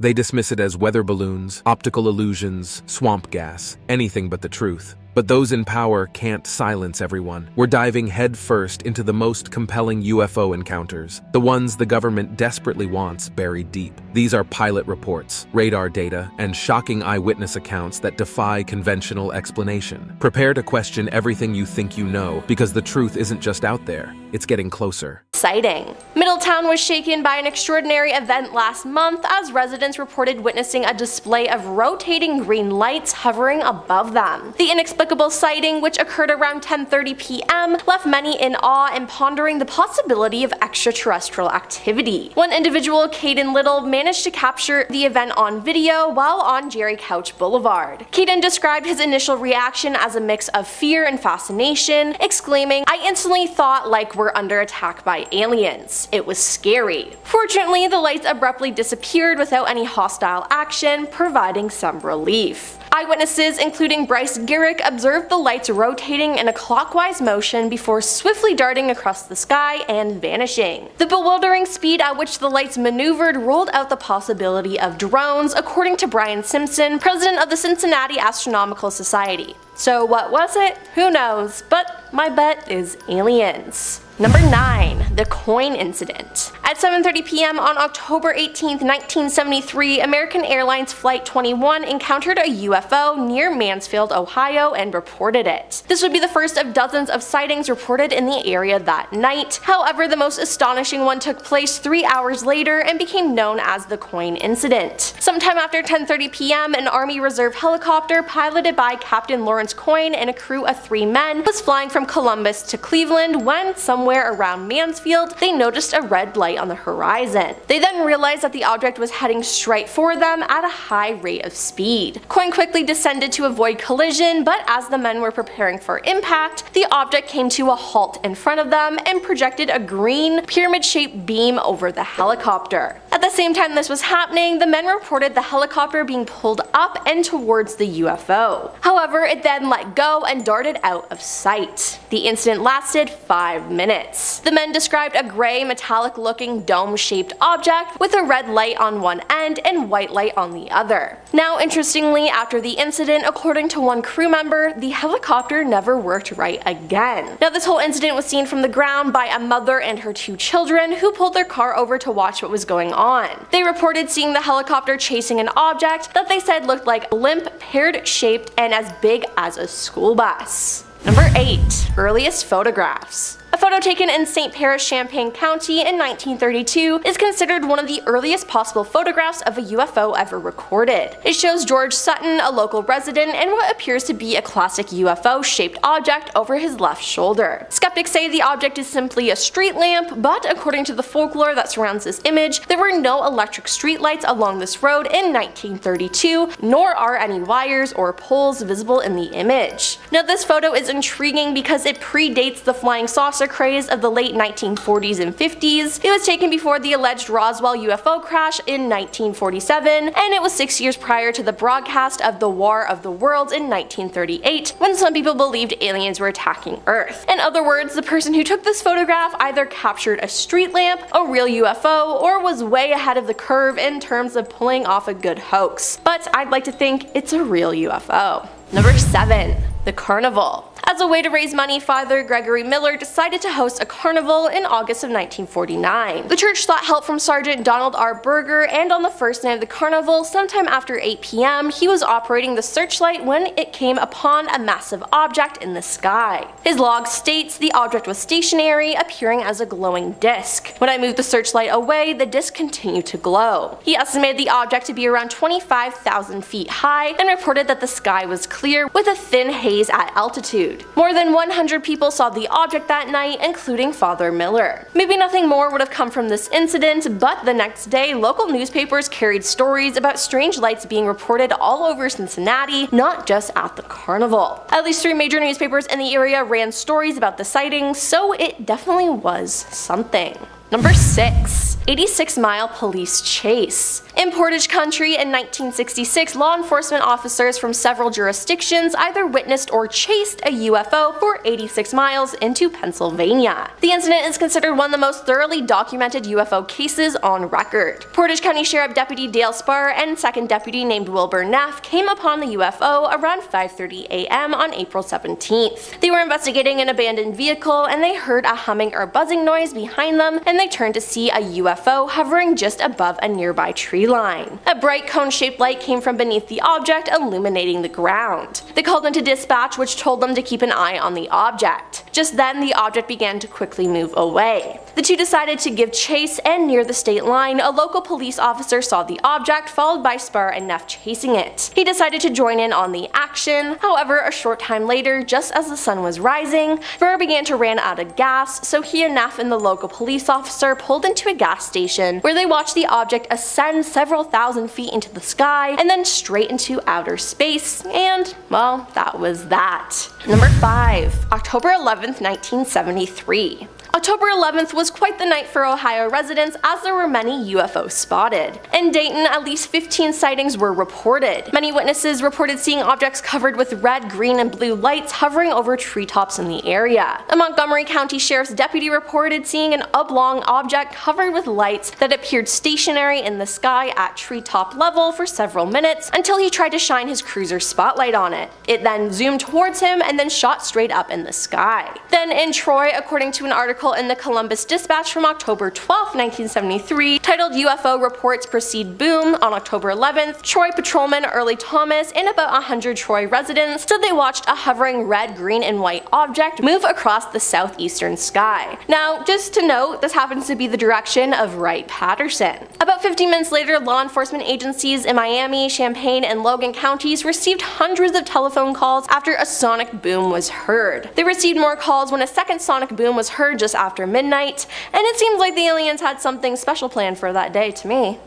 They dismiss it as weather balloons, optical illusions, swamp gas, anything but the truth. But those in power can't silence everyone. We're diving headfirst into the most compelling UFO encounters, the ones the government desperately wants buried deep. These are pilot reports, radar data, and shocking eyewitness accounts that defy conventional explanation. Prepare to question everything you think you know, because the truth isn't just out there, it's getting closer. Sighting. Middletown was shaken by an extraordinary event last month as residents reported witnessing a display of rotating green lights hovering above them. The inexplicable sighting, which occurred around 10:30 p.m., left many in awe and pondering the possibility of extraterrestrial activity. One individual, Caden Little, managed to capture the event on video while on Jerry Couch Boulevard. Caden described his initial reaction as a mix of fear and fascination, exclaiming, "I instantly thought like we're under attack by aliens. It was scary." Fortunately, the lights abruptly disappeared without any hostile action, providing some relief. Eyewitnesses, including Bryce Garrick, observed the lights rotating in a clockwise motion before swiftly darting across the sky and vanishing. The bewildering speed at which the lights maneuvered ruled out the possibility of drones, according to Brian Simpson, president of the Cincinnati Astronomical Society. So what was it? Who knows, but my bet is aliens. Number 9. The coin incident. At 7:30 p.m. on October 18, 1973, American Airlines Flight 21 encountered a UFO near Mansfield, Ohio, and reported it. This would be the first of dozens of sightings reported in the area that night. However, the most astonishing one took place 3 hours later and became known as the coin incident. Sometime after 10:30 p.m., an Army Reserve helicopter piloted by Captain Lawrence Coyne and a crew of 3 men was flying from Columbus to Cleveland when, somewhere around Mansfield, they noticed a red light on the horizon. They then realized that the object was heading straight for them at a high rate of speed. Coyne quickly descended to avoid collision, but as the men were preparing for impact, the object came to a halt in front of them and projected a green, pyramid-shaped beam over the helicopter. At the same time this was happening, the men reported the helicopter being pulled up and towards the UFO. However, it then let go and darted out of sight. The incident lasted 5 minutes. The men described a gray, metallic-looking dome-shaped object with a red light on one end and white light on the other. Now, interestingly, after the incident, according to one crew member, the helicopter never worked right again. Now, this whole incident was seen from the ground by a mother and her 2 children who pulled their car over to watch what was going on. They reported seeing the helicopter chasing an object that they said looked like limp, pear-shaped, and as big as a school bus. Number 8. Earliest photographs. A photo taken in St. Paris, Champaign County in 1932 is considered one of the earliest possible photographs of a UFO ever recorded. It shows George Sutton, a local resident, and what appears to be a classic UFO-shaped object over his left shoulder. Skeptics say the object is simply a street lamp, but according to the folklore that surrounds this image, there were no electric streetlights along this road in 1932, nor are any wires or poles visible in the image. Now, this photo is intriguing because it predates the flying saucer craze of the late 1940s and 50s. It was taken before the alleged Roswell UFO crash in 1947, and it was 6 years prior to the broadcast of the War of the Worlds in 1938, when some people believed aliens were attacking Earth. In other words, the person who took this photograph either captured a street lamp, a real UFO, or was way ahead of the curve in terms of pulling off a good hoax. But I'd like to think it's a real UFO. Number 7. The Carnival. As a way to raise money, Father Gregory Miller decided to host a carnival in August of 1949. The church sought help from Sergeant Donald R. Berger, and on the first night of the carnival, sometime after 8 p.m., he was operating the searchlight when it came upon a massive object in the sky. His log states the object was stationary, appearing as a glowing disc. When I moved the searchlight away, the disc continued to glow. He estimated the object to be around 25,000 feet high and reported that the sky was clear with a thin haze at altitude. More than 100 people saw the object that night, including Father Miller. Maybe nothing more would have come from this incident, but the next day, local newspapers carried stories about strange lights being reported all over Cincinnati, not just at the carnival. At least 3 major newspapers in the area ran stories about the sightings, so it definitely was something. Number 6. 86-mile police chase. In Portage Country in 1966, law enforcement officers from several jurisdictions either witnessed or chased a UFO for 86 miles into Pennsylvania. The incident is considered one of the most thoroughly documented UFO cases on record. Portage County Sheriff Deputy Dale Spar and second deputy named Wilbur Neff came upon the UFO around 5:30 a.m. on April 17th. They were investigating an abandoned vehicle and they heard a humming or buzzing noise behind them, and they turned to see a UFO hovering just above a nearby tree line. A bright cone-shaped light came from beneath the object, illuminating the ground. They called into dispatch, which told them to keep an eye on the object. Just then, the object began to quickly move away. The two decided to give chase, and near the state line, a local police officer saw the object, followed by Spar and Neff chasing it. He decided to join in on the action. However, a short time later, just as the sun was rising, Spar began to run out of gas, so he and Neff and the local police officer pulled into a gas station, where they watched the object ascend several thousand feet into the sky and then straight into outer space, and, well, that was that. Number 5. October 11th, 1973. October 11th was quite the night for Ohio residents, as there were many UFOs spotted. In Dayton, at least 15 sightings were reported. Many witnesses reported seeing objects covered with red, green, and blue lights hovering over treetops in the area. A Montgomery County Sheriff's deputy reported seeing an oblong object covered with lights that appeared stationary in the sky at treetop level for several minutes until he tried to shine his cruiser's spotlight on it. It then zoomed towards him and then shot straight up in the sky. Then in Troy, according to an article in the Columbus Dispatch from October 12, 1973, titled UFO Reports Proceed Boom, on October 11th, Troy patrolman Early Thomas and about 100 Troy residents said they watched a hovering red, green, and white object move across the southeastern sky. Now, just to note, this happens to be the direction of Wright-Patterson. About 15 minutes later, law enforcement agencies in Miami, Champaign, and Logan counties received hundreds of telephone calls after a sonic boom was heard. They received more calls when a second sonic boom was heard just after midnight, and it seems like the aliens had something special planned for that day to me.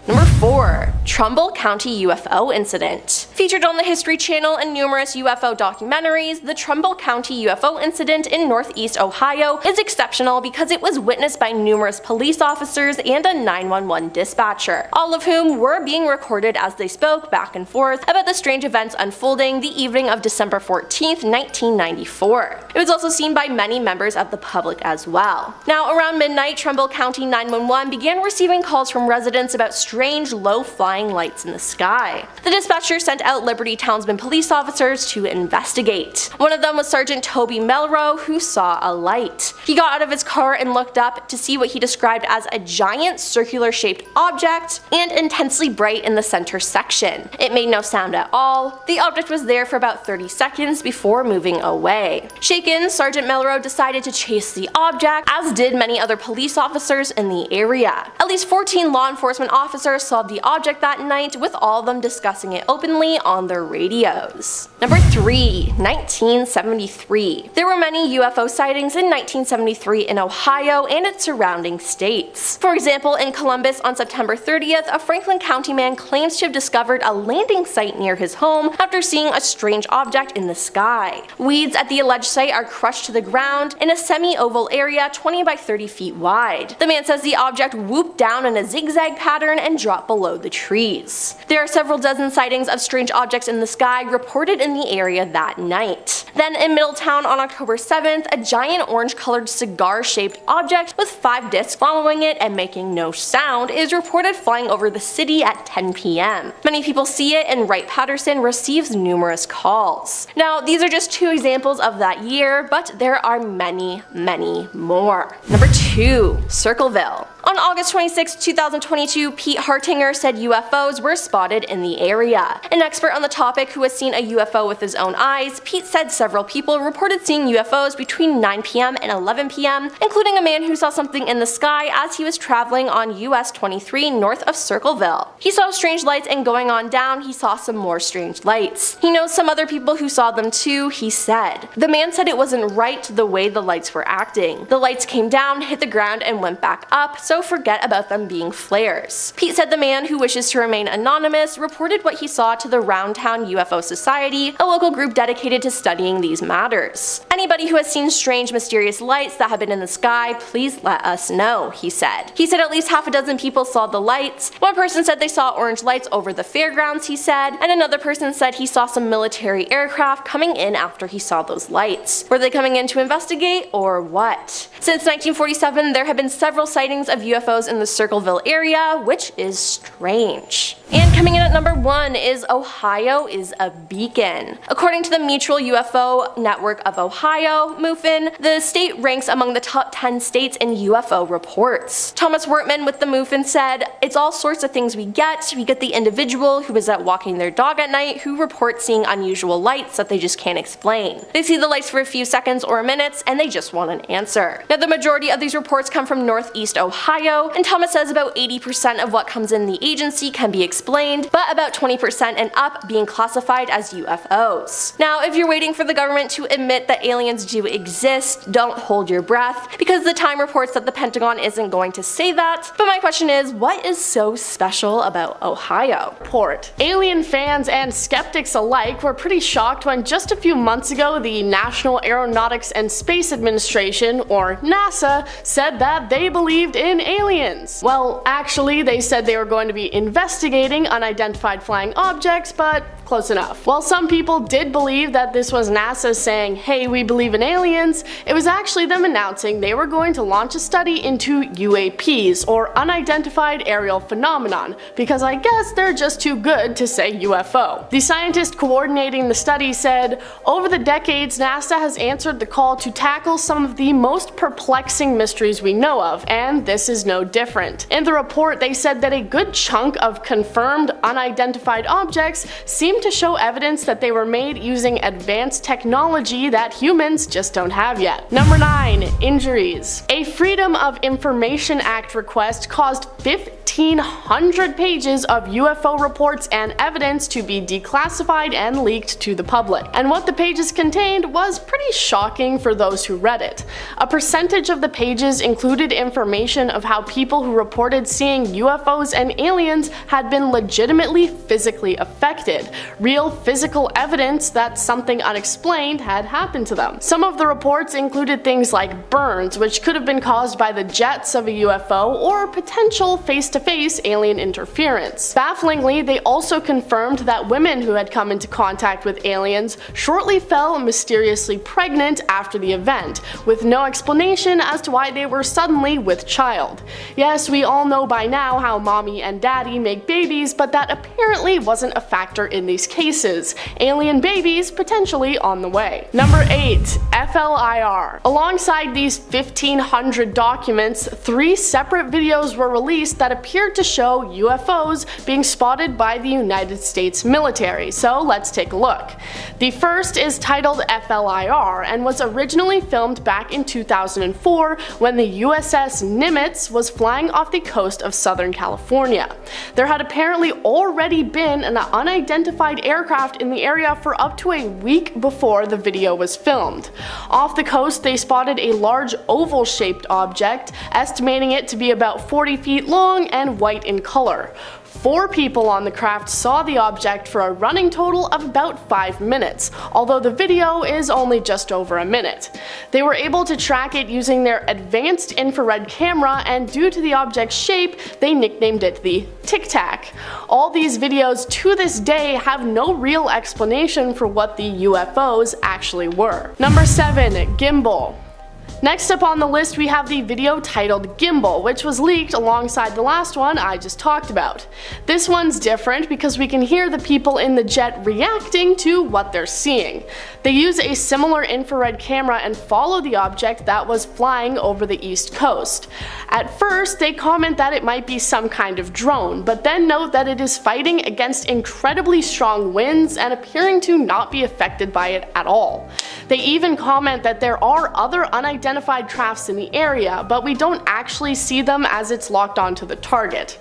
Number 4. Trumbull County UFO Incident. Featured on the History Channel and numerous UFO documentaries, the Trumbull County UFO incident in northeast Ohio is exceptional because it was witnessed by numerous police officers and a 911 dispatcher, all of whom were being recorded as they spoke back and forth about the strange events unfolding the evening of December 14th, 1994. It was also seen by many members of the public as well. Now, around midnight, Trumbull County 911 began receiving calls from residents about strange low-flying lights in the sky. The dispatcher sent out Liberty Townsend police officers to investigate. One of them was Sergeant Toby Melrose, who saw a light. He got out of his car and looked up to see what he described as a giant circular-shaped object and intensely bright in the center section. It made no sound at all. The object was there for about 30 seconds before moving away. Shaken, Sergeant Melrose decided to chase the object, as did many other police officers in the area. At least 14 law enforcement officers saw the object that night, with all of them discussing it openly on their radios. Number 3. 1973. There were many UFO sightings in 1973 in Ohio and its surrounding states. For example, in Columbus on September 30th, a Franklin County man claims to have discovered a landing site near his home after seeing a strange object in the sky. Weeds at the alleged site are crushed to the ground in a semi-oval area 20 by 30 feet wide. The man says the object whooped down in a zigzag pattern and dropped below the trees. There are several dozen sightings of strange objects in the sky reported in the area that night. Then in Middletown on October 7th, a giant orange-colored cigar-shaped object with 5 discs following it and making no sound is reported flying over the city at 10 p.m. Many people see it, and Wright-Patterson receives numerous calls. Now, these are just 2 examples of that year, but there are many, many more. Number 2. Circleville. On August 26, 2022, Pete Hartinger said UFOs were spotted in the area. An expert on the topic who has seen a UFO with his own eyes, Pete said several people reported seeing UFOs between 9 p.m. and 11 p.m., including a man who saw something in the sky as he was traveling on US 23 north of Circleville. He saw strange lights, and going on down, he saw some more strange lights. He knows some other people who saw them too, he said. The man said it wasn't right the way the lights were acting. The lights came down, hit the ground, and went back up, so so forget about them being flares. Pete said the man, who wishes to remain anonymous, reported what he saw to the Roundtown UFO Society, a local group dedicated to studying these matters. Anybody who has seen strange, mysterious lights that have been in the sky, please let us know, he said. He said at least half a dozen people saw the lights. One person said they saw orange lights over the fairgrounds, he said, and another person said he saw some military aircraft coming in after he saw those lights. Were they coming in to investigate, or what? Since 1947, there have been several sightings of UFOs in the Circleville area, which is strange. And coming in at number 1 is Ohio is a beacon. According to the Mutual UFO Network of Ohio, MUFON, the state ranks among the top 10 states in UFO reports. Thomas Wortman with the MUFON said, "It's all sorts of things we get. We get the individual who is out walking their dog at night who reports seeing unusual lights that they just can't explain. They see the lights for a few seconds or minutes and they just want an answer." Now, the majority of these reports come from Northeast Ohio, and Thomas says about 80% of what comes in the agency can be explained, but about 20% and up being classified as UFOs. Now, if you're waiting for the government to admit that aliens do exist, don't hold your breath, because the Time reports that the Pentagon isn't going to say that. But my question is, what is so special about Ohio? Alien fans and skeptics alike were pretty shocked when just a few months ago the National Aeronautics and Space Administration, or NASA, said that they believed in aliens. Well, actually, they said they were going to be investigating unidentified flying objects, but close enough. While some people did believe that this was NASA saying, "Hey, we believe in aliens," it was actually them announcing they were going to launch a study into UAPs, or unidentified aerial phenomenon, because I guess they're just too good to say UFO. The scientist coordinating the study said, "Over the decades, NASA has answered the call to tackle some of the most perplexing mysteries we know of, and this is no different." In the report, they said that a good chunk of confirmed unidentified objects seem to show evidence that they were made using advanced technology that humans just don't have yet. Number 9. Injuries. A Freedom of Information Act request caused 1,500 pages of UFO reports and evidence to be declassified and leaked to the public. And what the pages contained was pretty shocking for those who read it. A percentage of the pages included information of how people who reported seeing UFOs and aliens had been legitimately physically affected. Real physical evidence that something unexplained had happened to them. Some of the reports included things like burns, which could have been caused by the jets of a UFO, or potential face-to-face alien interference. Bafflingly, they also confirmed that women who had come into contact with aliens shortly fell mysteriously pregnant after the event, with no explanation as to why they were suddenly with child. Yes, we all know by now how mommy and daddy make babies, but that apparently wasn't a factor in these cases. Alien babies potentially on the way. Number 8. FLIR. Alongside these 1,500 documents, 3 separate videos were released that appeared to show UFOs being spotted by the United States military, so let's take a look. The first is titled FLIR and was originally filmed back in 2004 when the USS Nimitz was flying off the coast of Southern California. There had apparently already been an unidentified aircraft in the area for up to a week before the video was filmed. Off the coast, they spotted a large oval-shaped object, estimating it to be about 40 feet long and white in color. 4 people on the craft saw the object for a running total of about 5 minutes, although the video is only just over a minute. They were able to track it using their advanced infrared camera, and due to the object's shape, they nicknamed it the Tic Tac. All these videos to this day have no real explanation for what the UFOs actually were. Number 7. Gimbal. Next up on the list we have the video titled Gimbal, which was leaked alongside the last one I just talked about. This one's different because we can hear the people in the jet reacting to what they're seeing. They use a similar infrared camera and follow the object that was flying over the East Coast. At first, they comment that it might be some kind of drone, but then note that it is fighting against incredibly strong winds and appearing to not be affected by it at all. They even comment that there are other unidentified crafts in the area, but we don't actually see them as it's locked onto the target.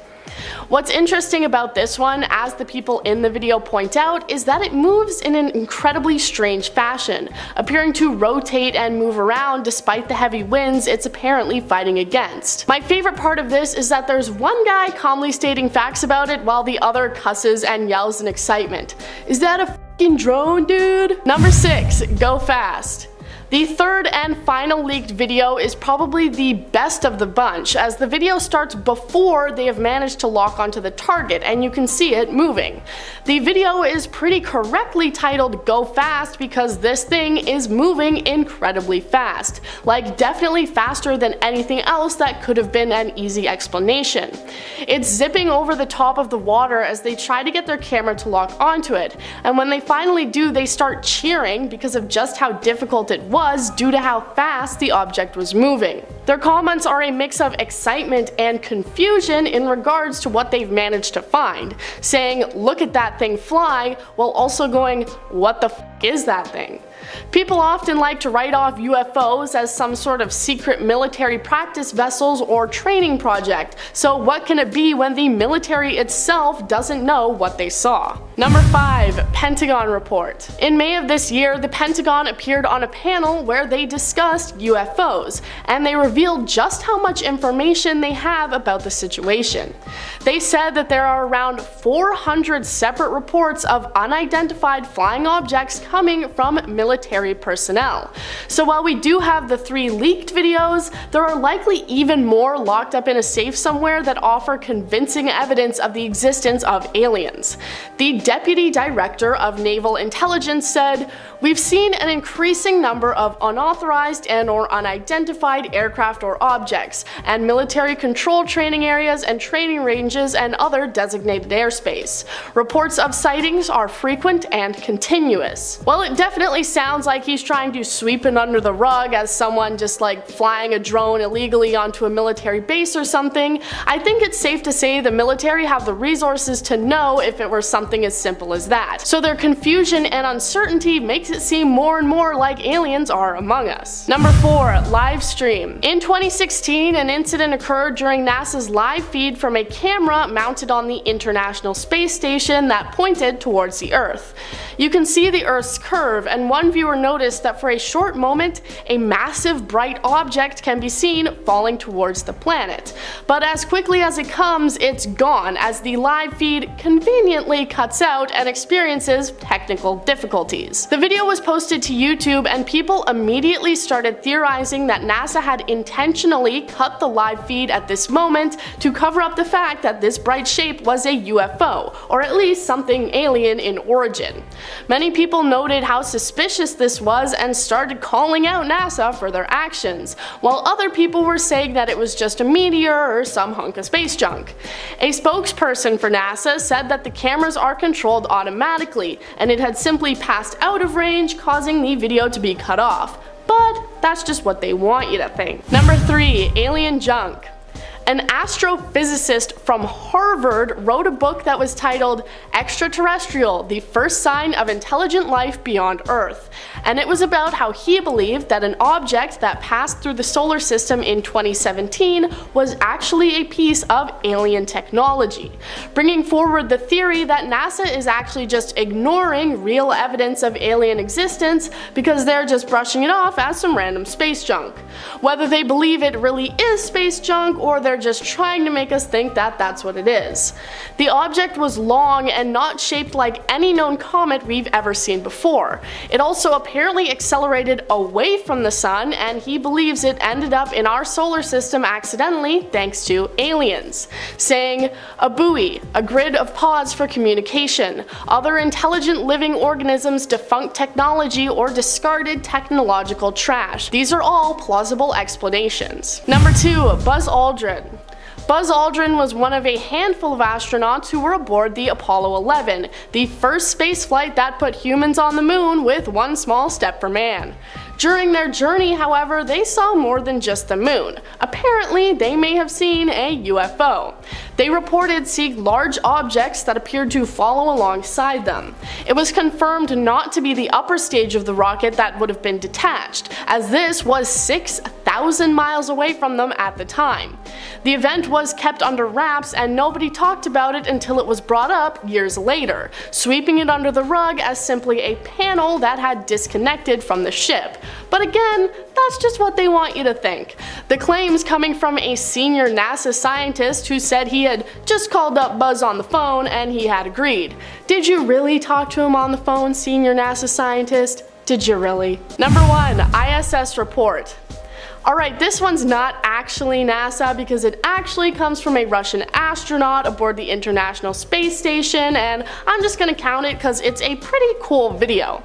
What's interesting about this one, as the people in the video point out, is that it moves in an incredibly strange fashion, appearing to rotate and move around despite the heavy winds it's apparently fighting against. My favorite part of this is that there's one guy calmly stating facts about it while the other cusses and yells in excitement. Is that a f***ing drone, dude? Number 6. Go fast. The third and final leaked video is probably the best of the bunch, as the video starts before they have managed to lock onto the target and you can see it moving. The video is pretty correctly titled Go Fast because this thing is moving incredibly fast, like definitely faster than anything else that could have been an easy explanation. It's zipping over the top of the water as they try to get their camera to lock onto it, and when they finally do, they start cheering because of just how difficult it was due to how fast the object was moving. Their comments are a mix of excitement and confusion in regards to what they've managed to find, saying look at that thing fly, while also going what the f is that thing? People often like to write off UFOs as some sort of secret military practice vessels or training project, so what can it be when the military itself doesn't know what they saw? Number 5. Pentagon report. In May of this year, the Pentagon appeared on a panel where they discussed UFOs, and they revealed just how much information they have about the situation. They said that there are around 400 separate reports of unidentified flying objects coming from military personnel. So while we do have the 3 leaked videos, there are likely even more locked up in a safe somewhere that offer convincing evidence of the existence of aliens. The Deputy Director of Naval Intelligence said, "We've seen an increasing number of unauthorized and/or unidentified aircraft or objects, and military control training areas and training ranges and other designated airspace. Reports of sightings are frequent and continuous." Well, it definitely sounds like he's trying to sweep it under the rug as someone just like flying a drone illegally onto a military base or something. I think it's safe to say the military have the resources to know if it were something as simple as that. So their confusion and uncertainty makes it seem more and more like aliens are among us. Number 4. Live stream. In 2016, an incident occurred during NASA's live feed from a camera mounted on the International Space Station that pointed towards the Earth. You can see the Earth's curve, and one viewer noticed that for a short moment, a massive bright object can be seen falling towards the planet. But as quickly as it comes, it's gone as the live feed conveniently cuts out and experiences technical difficulties. The video was posted to YouTube, and people immediately started theorizing that NASA had intentionally cut the live feed at this moment to cover up the fact that this bright shape was a UFO, or at least something alien in origin. Many people noted how suspicious this was and started calling out NASA for their actions, while other people were saying that it was just a meteor or some hunk of space junk. A spokesperson for NASA said that the cameras are controlled automatically, and it had simply passed out of range, causing the video to be cut off. But that's just what they want you to think. Number 3. Alien junk. An astrophysicist from Harvard wrote a book that was titled Extraterrestrial: The First Sign of Intelligent Life Beyond Earth, and it was about how he believed that an object that passed through the solar system in 2017 was actually a piece of alien technology, bringing forward the theory that NASA is actually just ignoring real evidence of alien existence because they're just brushing it off as some random space junk. Whether they believe it really is space junk or they're just trying to make us think that that's what it is. The object was long and not shaped like any known comet we've ever seen before. It also apparently accelerated away from the sun, and he believes it ended up in our solar system accidentally thanks to aliens, saying, "A buoy, a grid of pods for communication, other intelligent living organisms, defunct technology, or discarded technological trash. These are all plausible explanations." Number 2. Buzz Aldrin. Buzz Aldrin was one of a handful of astronauts who were aboard the Apollo 11, the first spaceflight that put humans on the moon with one small step for man. During their journey, however, they saw more than just the moon. Apparently, they may have seen a UFO. They reported seeing large objects that appeared to follow alongside them. It was confirmed not to be the upper stage of the rocket that would have been detached, as this was 6,000 1,000 miles away from them at the time. The event was kept under wraps and nobody talked about it until it was brought up years later, sweeping it under the rug as simply a panel that had disconnected from the ship. But again, that's just what they want you to think. The claims coming from a senior NASA scientist who said he had just called up Buzz on the phone and he had agreed. Did you really talk to him on the phone, senior NASA scientist? Did you really? Number 1, ISS report. Alright, this one's not actually NASA because it actually comes from a Russian astronaut aboard the International Space Station, and I'm just gonna count it because it's a pretty cool video.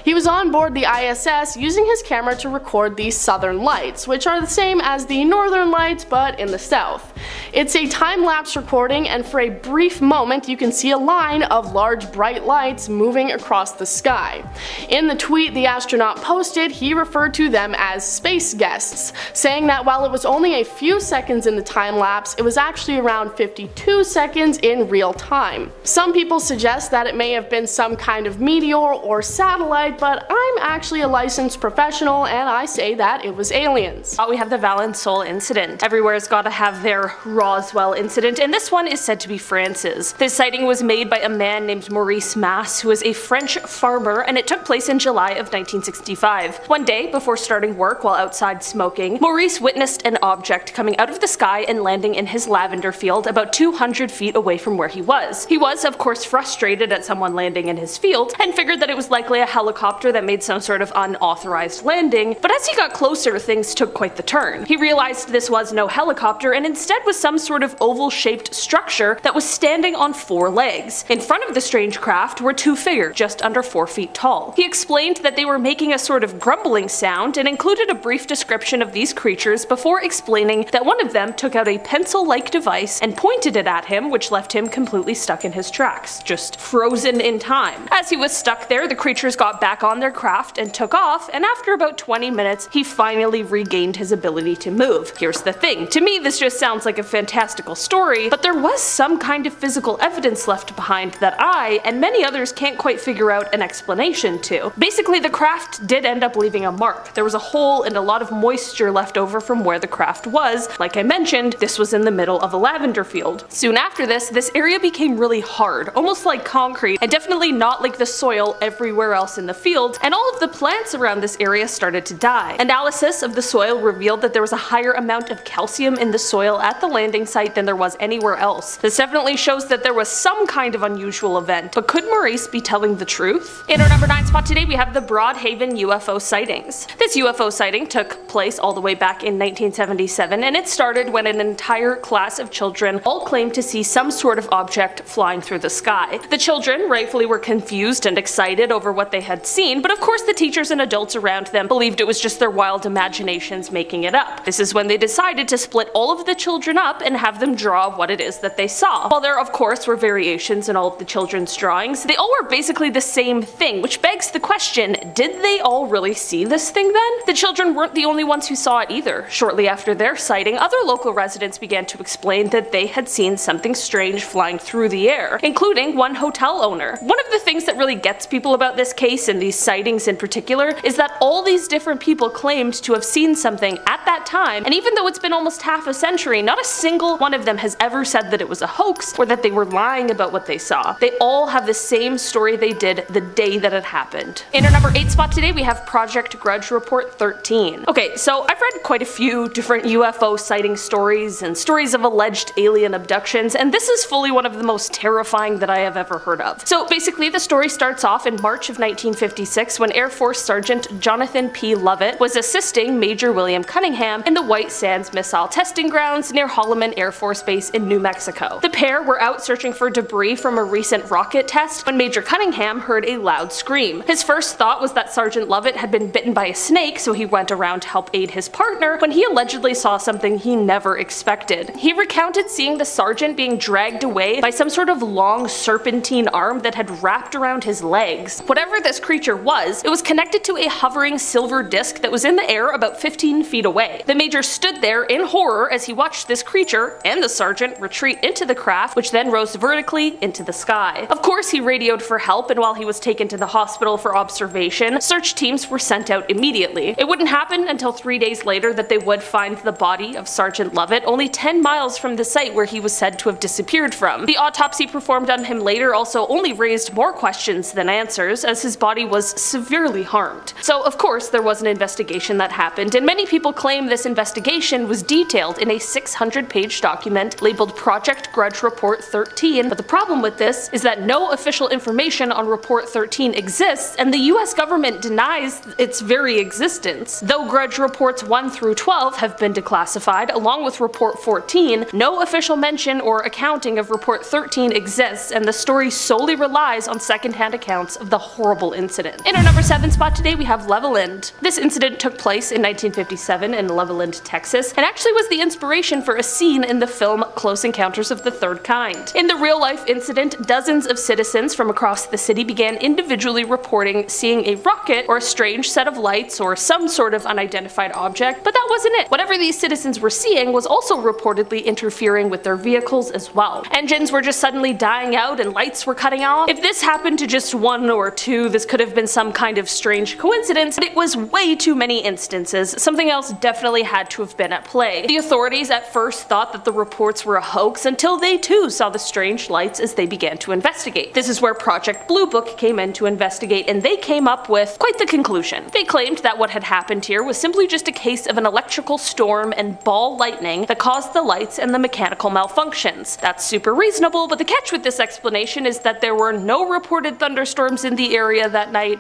He was on board the ISS using his camera to record the southern lights, which are the same as the northern lights but in the south. It's a time-lapse recording, and for a brief moment you can see a line of large bright lights moving across the sky. In the tweet the astronaut posted, he referred to them as space guests, saying that while it was only a few seconds in the time-lapse, it was actually around 52 seconds in real time. Some people suggest that it may have been some kind of meteor or satellite, but I'm actually a licensed professional and I say that it was aliens. We have the Valençol incident. Everywhere's gotta have their Roswell incident, and this one is said to be France's. This sighting was made by a man named Maurice Masse, who is a French farmer, and it took place in July of 1965. One day, before starting work while outside smoking, Maurice witnessed an object coming out of the sky and landing in his lavender field about 200 feet away from where he was. He was, of course, frustrated at someone landing in his field and figured that it was likely a helicopter that made some sort of unauthorized landing, but as he got closer, things took quite the turn. He realized this was no helicopter and instead was some sort of oval-shaped structure that was standing on 4 legs. In front of the strange craft were 2 figures, just under 4 feet tall. He explained that they were making a sort of grumbling sound and included a brief description of these creatures before explaining that one of them took out a pencil-like device and pointed it at him, which left him completely stuck in his tracks, just frozen in time. As he was stuck there, the creatures got back on their craft and took off, and after about 20 minutes, he finally regained his ability to move. Here's the thing, to me this just sounds like a fantastical story, but there was some kind of physical evidence left behind that I, and many others, can't quite figure out an explanation to. Basically, the craft did end up leaving a mark. There was a hole and a lot of moisture left over from where the craft was. Like I mentioned, this was in the middle of a lavender field. Soon after this area became really hard, almost like concrete, and definitely not like the soil everywhere else in the field, and all of the plants around this area started to die. Analysis of the soil revealed that there was a higher amount of calcium in the soil at the landing site than there was anywhere else. This definitely shows that there was some kind of unusual event, but could Maurice be telling the truth? In our number 9 spot today we have the Broadhaven UFO sightings. This UFO sighting took place all the way back in 1977, and it started when an entire class of children all claimed to see some sort of object flying through the sky. The children rightfully were confused and excited over what they had seen, but of course the teachers and adults around them believed it was just their wild imaginations making it up. This is when they decided to split all of the children up and have them draw what it is that they saw. While there of course were variations in all of the children's drawings, they all were basically the same thing, which begs the question, did they all really see this thing then? The children weren't the only ones who saw it either. Shortly after their sighting, other local residents began to explain that they had seen something strange flying through the air, including one hotel owner. One of the things that really gets people about this case and these sightings in particular is that all these different people claimed to have seen something at that time, and even though it's been almost half a century, not a single one of them has ever said that it was a hoax or that they were lying about what they saw. They all have the same story they did the day that it happened. In our number 8 spot today we have Project Grudge Report 13. Okay, so I've read quite a few different UFO sighting stories and stories of alleged alien abductions, and this is fully one of the most terrifying that I have ever heard of. So basically the story starts off in March of 1956 when Air Force Sergeant Jonathan P. Lovett was assisting Major William Cunningham in the White Sands Missile Testing Grounds near Holloman Air Force Base in New Mexico. The pair were out searching for debris from a recent rocket test when Major Cunningham heard a loud scream. His first thought was that Sergeant Lovett had been bitten by a snake, so he went around to help aid his partner when he allegedly saw something he never expected. He recounted seeing the sergeant being dragged away by some sort of long serpentine arm that had wrapped around his legs. Whatever this creature was, it was connected to a hovering silver disc that was in the air about 15 feet away. The major stood there in horror as he watched this creature and the sergeant retreat into the craft, which then rose vertically into the sky. Of course he radioed for help, and while he was taken to the hospital for observation, search teams were sent out immediately. It wouldn't happen until 3 days later that they would find the body of Sergeant Lovett only 10 miles from the site where he was said to have disappeared from. The autopsy performed on him later also only raised more questions than answers, as his body was severely harmed. So of course there was an investigation that happened, and many people claim this investigation was detailed in a 600-page document labeled Project Grudge Report 13, but the problem with this is that no official information on Report 13 exists, and the US government denies its very existence. Though Grudge Reports 1 through 12 have been declassified, along with Report 14, no official mention or accounting of Report 13 exists, and the story solely relies on secondhand accounts of the horrible incident. In our number 7 spot today, we have Levelland. This incident took place in 1957 in Levelland, Texas, and actually was the inspiration for a scene in the film Close Encounters of the Third Kind. In the real-life incident, dozens of citizens from across the city began individually reporting seeing a rocket or a strange set of lights or some sort of unidentified object, but that wasn't it. Whatever these citizens were seeing was also reportedly interfering with their vehicles as well. Engines were just suddenly dying out and lights were cutting off. If this happened to just one or two, this could have been some kind of strange coincidence, but it was way too many instances. Something else definitely had to have been at play. The authorities at first thought that the reports were a hoax until they too saw the strange lights as they began to investigate. This is where Project Blue Book came in to investigate, and they came up with quite the conclusion. They claimed that what had happened here was simply just a case of an electrical storm and ball lightning that caused the lights and the mechanical malfunctions. That's super reasonable, but the catch with this explanation is that there were no reported thunderstorms in the area that night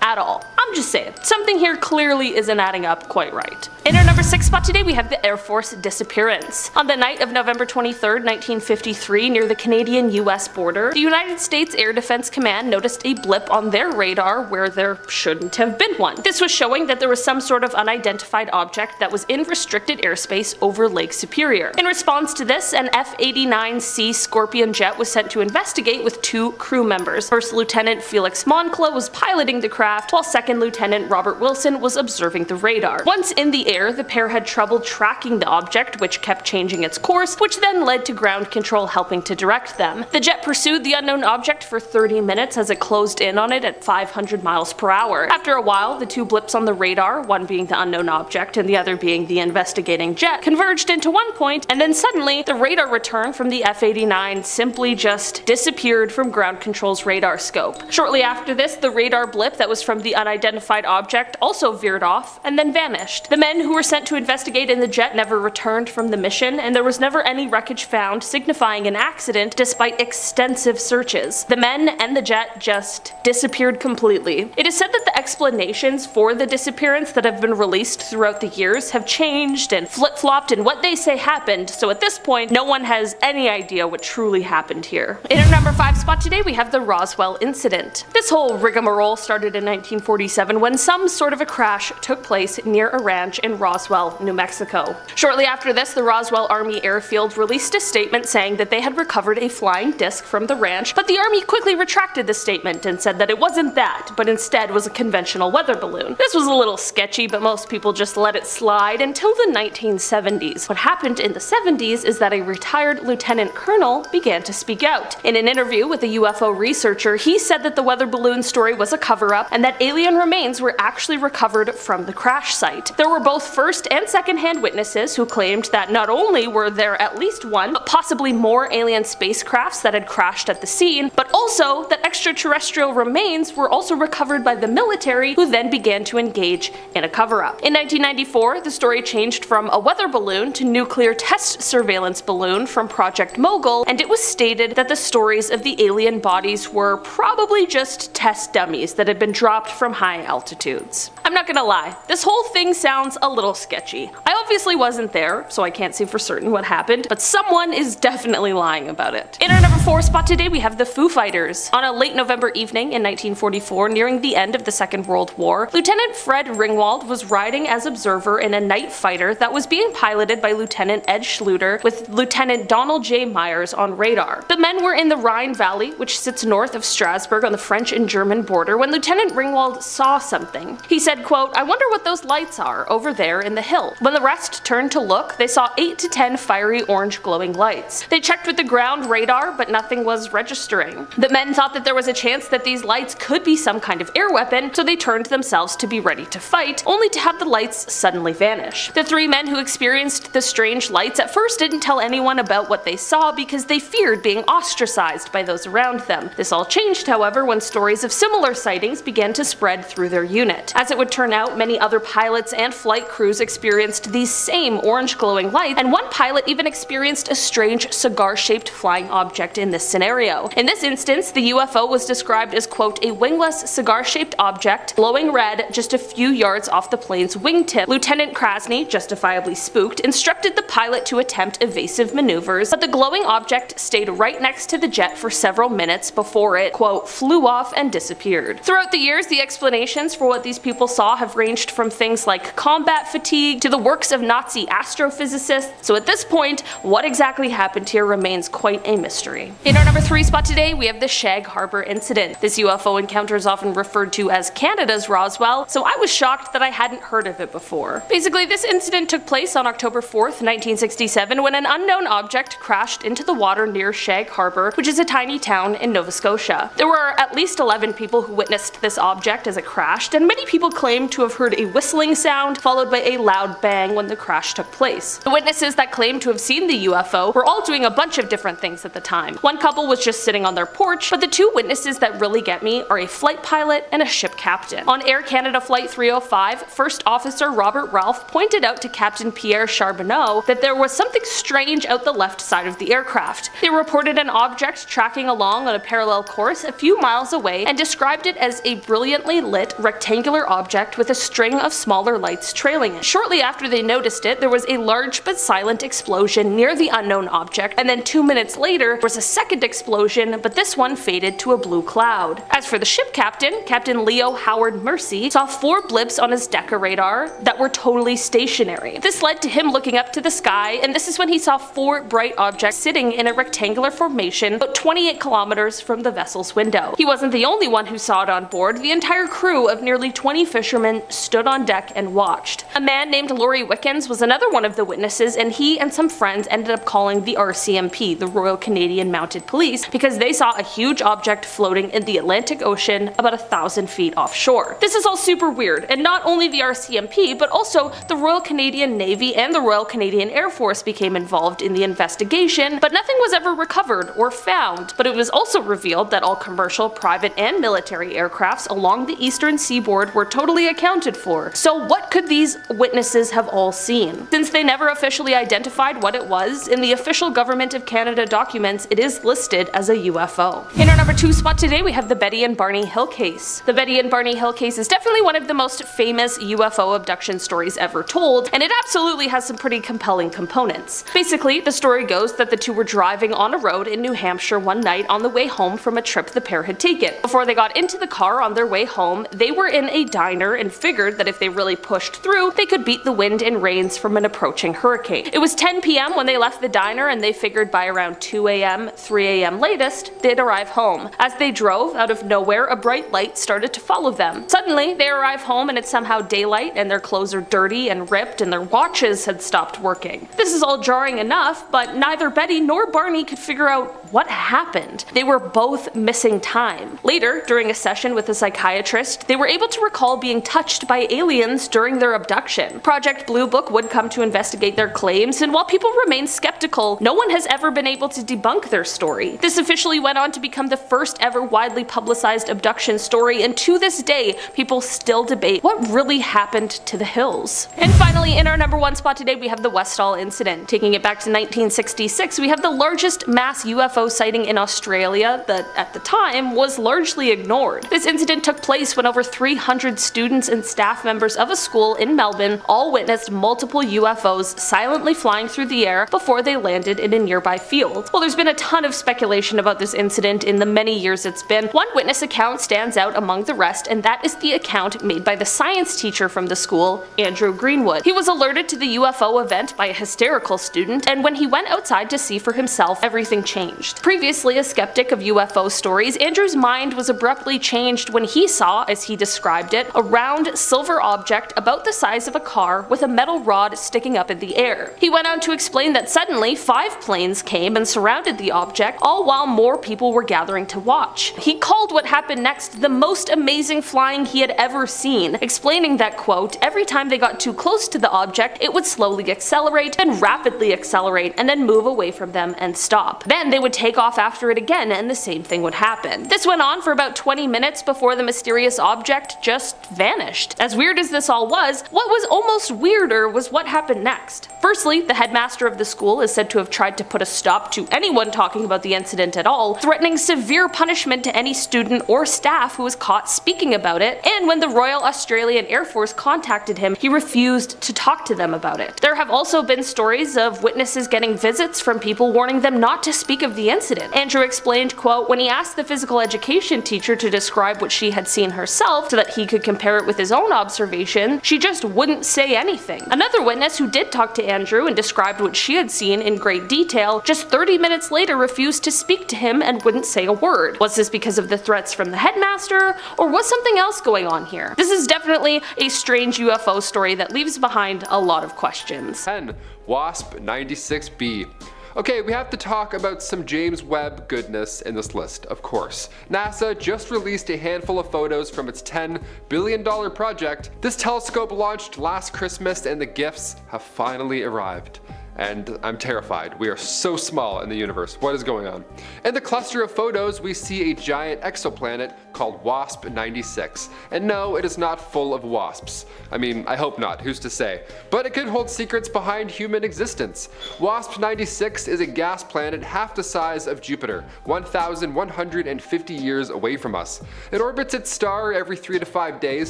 at all. I'm just saying, something here clearly isn't adding up quite right. In our number 6 spot today, we have the Air Force disappearance. On the night of November 23rd, 1953, near the Canadian-US border, the United States Air Defense Command noticed a blip on their radar where there shouldn't have been one. This was showing that there was some sort of unidentified object that was in restricted airspace over Lake Superior. In response to this, an F-89C Scorpion jet was sent to investigate with 2 crew members. First Lieutenant Felix Moncla was piloting the craft, while Second Lieutenant Robert Wilson was observing the radar. Once in the air, the pair had trouble tracking the object, which kept changing its course, which then led to ground control helping to direct them. The jet pursued the unknown object for 30 minutes as it closed in on it at 500 miles per hour. After a while, the 2 blips on the radar, one being the unknown object and the other being the investigating jet, converged into one point, and then suddenly the radar return from the F-89 simply just disappeared from ground control's radar scope. Shortly after this, the radar blip that was from the unidentified object also veered off and then vanished. The men who were sent to investigate in the jet never returned from the mission, and there was never any wreckage found signifying an accident despite extensive searches. The men and the jet just disappeared completely. It is said that the explanations for the disappearance that have been released throughout the years have changed and flip-flopped in what they say happened, so at this point no one has any idea what truly happened here. In our number 5 spot today, we have the Roswell incident. This whole rigmarole started in 1947 when some sort of a crash took place near a ranch in Roswell, New Mexico. Shortly after this, the Roswell Army Airfield released a statement saying that they had recovered a flying disc from the ranch, but the Army quickly retracted the statement and said that it wasn't that, but instead was a conventional weather balloon. This was a little sketchy, but most people just let it slide until the 1970s. What happened in the 70s is that a retired lieutenant colonel began to speak out. In an interview with a UFO researcher, he said that the weather balloon story was a cover-up and that alien remains were actually recovered from the crash site. There were both first and second-hand witnesses who claimed that not only were there at least one, but possibly more alien spacecrafts that had crashed at the scene, but also that extraterrestrial remains were also recovered by the military, who then began to engage in a cover-up. In 1994, the story changed from a weather balloon to nuclear test surveillance balloon from Project Mogul, and it was stated that the stories of the alien bodies were probably just test dummies that had been dropped from high altitudes. I'm not gonna lie, this whole thing sounds a little sketchy. I obviously wasn't there, so I can't say for certain what happened, but someone is definitely lying about it. In our number 4 spot today, we have the Foo Fighters. On a late November evening in 1944, nearing the end of the Second World War, Lieutenant Fred Ringwald was riding as observer in a night fighter that was being piloted by Lieutenant Ed Schluter with Lieutenant Donald J. Myers on radar. The men were in the Rhine Valley, which sits north of Strasbourg on the French and German border, when Lieutenant Ringwald saw saw something. He said, quote, "I wonder what those lights are over there in the hill." When the rest turned to look, they saw 8 to 10 fiery orange glowing lights. They checked with the ground radar, but nothing was registering. The men thought that there was a chance that these lights could be some kind of air weapon, so they turned themselves to be ready to fight, only to have the lights suddenly vanish. The 3 men who experienced the strange lights at first didn't tell anyone about what they saw because they feared being ostracized by those around them. This all changed, however, when stories of similar sightings began to spread through their unit. As it would turn out, many other pilots and flight crews experienced these same orange glowing lights, and one pilot even experienced a strange cigar-shaped flying object in this scenario. In this instance, the UFO was described as, quote, "a wingless cigar-shaped object glowing red just a few yards off the plane's wingtip." Lieutenant Krasny, justifiably spooked, instructed the pilot to attempt evasive maneuvers, but the glowing object stayed right next to the jet for several minutes before it, quote, "flew off and disappeared." Throughout the years, the explanations for what these people saw have ranged from things like combat fatigue to the works of Nazi astrophysicists, so at this point, what exactly happened here remains quite a mystery. In our number 3 spot today, we have the Shag Harbor incident. This UFO encounter is often referred to as Canada's Roswell, so I was shocked that I hadn't heard of it before. Basically, this incident took place on October 4th, 1967, when an unknown object crashed into the water near Shag Harbor, which is a tiny town in Nova Scotia. There were at least 11 people who witnessed this object as it crashed, and many people claim to have heard a whistling sound followed by a loud bang when the crash took place. The witnesses that claimed to have seen the UFO were all doing a bunch of different things at the time. One couple was just sitting on their porch, but the 2 witnesses that really get me are a flight pilot and a ship captain. On Air Canada Flight 305, First Officer Robert Ralph pointed out to Captain Pierre Charbonneau that there was something strange out the left side of the aircraft. They reported an object tracking along on a parallel course a few miles away and described it as a brilliantly lit rectangular object with a string of smaller lights trailing it. Shortly after they noticed it, there was a large but silent explosion near the unknown object, and then 2 minutes later there was a second explosion, but this one faded to a blue cloud. As for the ship captain, Captain Leo Howard Mercy saw 4 blips on his Decca radar that were totally stationary. This led to him looking up to the sky, and this is when he saw 4 bright objects sitting in a rectangular formation about 28 kilometers from the vessel's window. He wasn't the only one who saw it on board. The entire crew of nearly 20 fishermen stood on deck and watched. A man named Laurie Wickens was another one of the witnesses, and he and some friends ended up calling the RCMP, the Royal Canadian Mounted Police, because they saw a huge object floating in the Atlantic Ocean about 1,000 feet offshore. This is all super weird, and not only the RCMP, but also the Royal Canadian Navy and the Royal Canadian Air Force became involved in the investigation, but nothing was ever recovered or found. But it was also revealed that all commercial, private, and military aircrafts along the eastern seaboard were totally accounted for. So what could these witnesses have all seen? Since they never officially identified what it was, in the official Government of Canada documents it is listed as a UFO. In our number 2 spot today, we have the Betty and Barney Hill case. The Betty and Barney Hill case is definitely one of the most famous UFO abduction stories ever told, and it absolutely has some pretty compelling components. Basically, the story goes that the 2 were driving on a road in New Hampshire one night on the way home from a trip the pair had taken. Before they got into the car on their way home, they were in a diner and figured that if they really pushed through, they could beat the wind and rains from an approaching hurricane. It was 10 p.m. when they left the diner, and they figured by around 2 a.m., 3 a.m. latest, they'd arrive home. As they drove, out of nowhere, a bright light started to follow them. Suddenly, they arrive home and it's somehow daylight, and their clothes are dirty and ripped, and their watches had stopped working. This is all jarring enough, but neither Betty nor Barney could figure out what happened. They were both missing time. Later, during a session with a psychiatrist, they were able to recall being touched by aliens during their abduction. Project Blue Book would come to investigate their claims, and while people remain skeptical, no one has ever been able to debunk their story. This officially went on to become the first ever widely publicized abduction story, and to this day, people still debate what really happened to the Hills. And finally, in our number 1 spot today, we have the Westall incident. Taking it back to 1966, we have the largest mass UFO sighting in Australia that, at the time, was largely ignored. This incident took place when over 300 students and staff members of a school in Melbourne all witnessed multiple UFOs silently flying through the air before they landed in a nearby field. Well, there's been a ton of speculation about this incident in the many years it's been. One witness account stands out among the rest, and that is the account made by the science teacher from the school, Andrew Greenwood. He was alerted to the UFO event by a hysterical student, and when he went outside to see for himself, everything changed. Previously a skeptic of UFO stories, Andrew's mind was abruptly changed when he saw as he described it, a round silver object about the size of a car with a metal rod sticking up in the air. He went on to explain that suddenly 5 planes came and surrounded the object, all while more people were gathering to watch. He called what happened next the most amazing flying he had ever seen, explaining that, quote, every time they got too close to the object, it would slowly accelerate and rapidly accelerate and then move away from them and stop. Then they would take off after it again and the same thing would happen. This went on for about 20 minutes before the mysterious object just vanished. As weird as this all was, what was almost weirder was what happened next. Firstly, the headmaster of the school is said to have tried to put a stop to anyone talking about the incident at all, threatening severe punishment to any student or staff who was caught speaking about it, and when the Royal Australian Air Force contacted him, he refused to talk to them about it. There have also been stories of witnesses getting visits from people warning them not to speak of the incident. Andrew explained, quote, when he asked the physical education teacher to describe what she had seen herself so that he could compare it with his own observation, she just wouldn't say anything. Another witness who did talk to Andrew and described what she had seen in great detail, just 30 minutes later refused to speak to him and wouldn't say a word. Was this because of the threats from the headmaster, or was something else going on here? This is definitely a strange UFO story that leaves behind a lot of questions. 10. WASP 96b. Okay, we have to talk about some James Webb goodness in this list, of course. NASA just released a handful of photos from its $10 billion project. This telescope launched last Christmas and the gifts have finally arrived. And I'm terrified. We are so small in the universe. What is going on? In the cluster of photos, we see a giant exoplanet called WASP 96. And no, it is not full of wasps. I mean, I hope not, who's to say? But it could hold secrets behind human existence. WASP 96 is a gas planet half the size of Jupiter, 1,150 years away from us. It orbits its star every 3 to 5 days,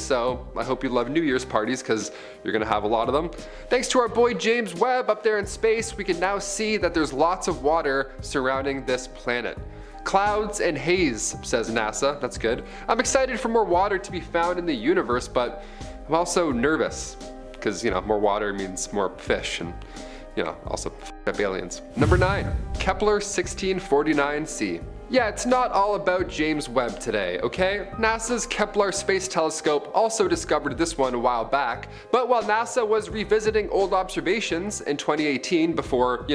so I hope you love New Year's parties because you're gonna have a lot of them. Thanks to our boy James Webb up there in space, we can now see that there's lots of water surrounding this planet. Clouds and haze, says NASA. That's good. I'm excited for more water to be found in the universe, but I'm also nervous because, more water means more fish and, also up aliens. Number 9, Kepler 1649c. Yeah, it's not all about James Webb today, okay? NASA's Kepler Space Telescope also discovered this one a while back, but while NASA was revisiting old observations in 2018 before,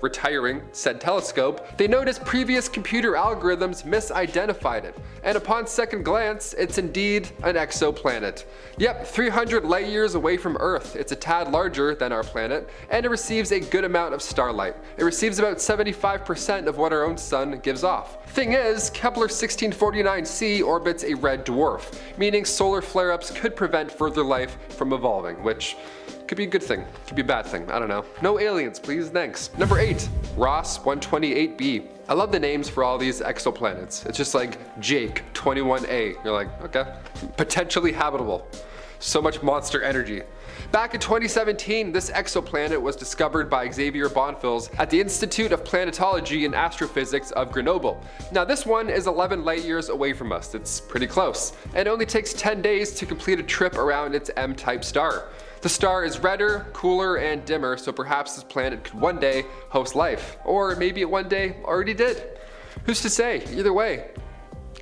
retiring said telescope, they noticed previous computer algorithms misidentified it, and upon second glance, it's indeed an exoplanet. Yep, 300 light years away from Earth. It's a tad larger than our planet, and it receives a good amount of starlight. It receives about 75% of what our own sun gives off. Thing is, Kepler 1649c orbits a red dwarf, meaning solar flare-ups could prevent further life from evolving, which could be a good thing, could be a bad thing, I don't know. No aliens, please, thanks. Number 8, Ross 128b. I love the names for all these exoplanets. It's just like Jake 21a. You're like, okay, potentially habitable. So much monster energy. Back in 2017, this exoplanet was discovered by Xavier Bonfils at the Institute of Planetology and Astrophysics of Grenoble. Now this one is 11 light years away from us. It's pretty close, and it only takes 10 days to complete a trip around its M-type star. The star is redder, cooler, and dimmer, so perhaps this planet could one day host life. Or maybe it one day already did. Who's to say? Either way.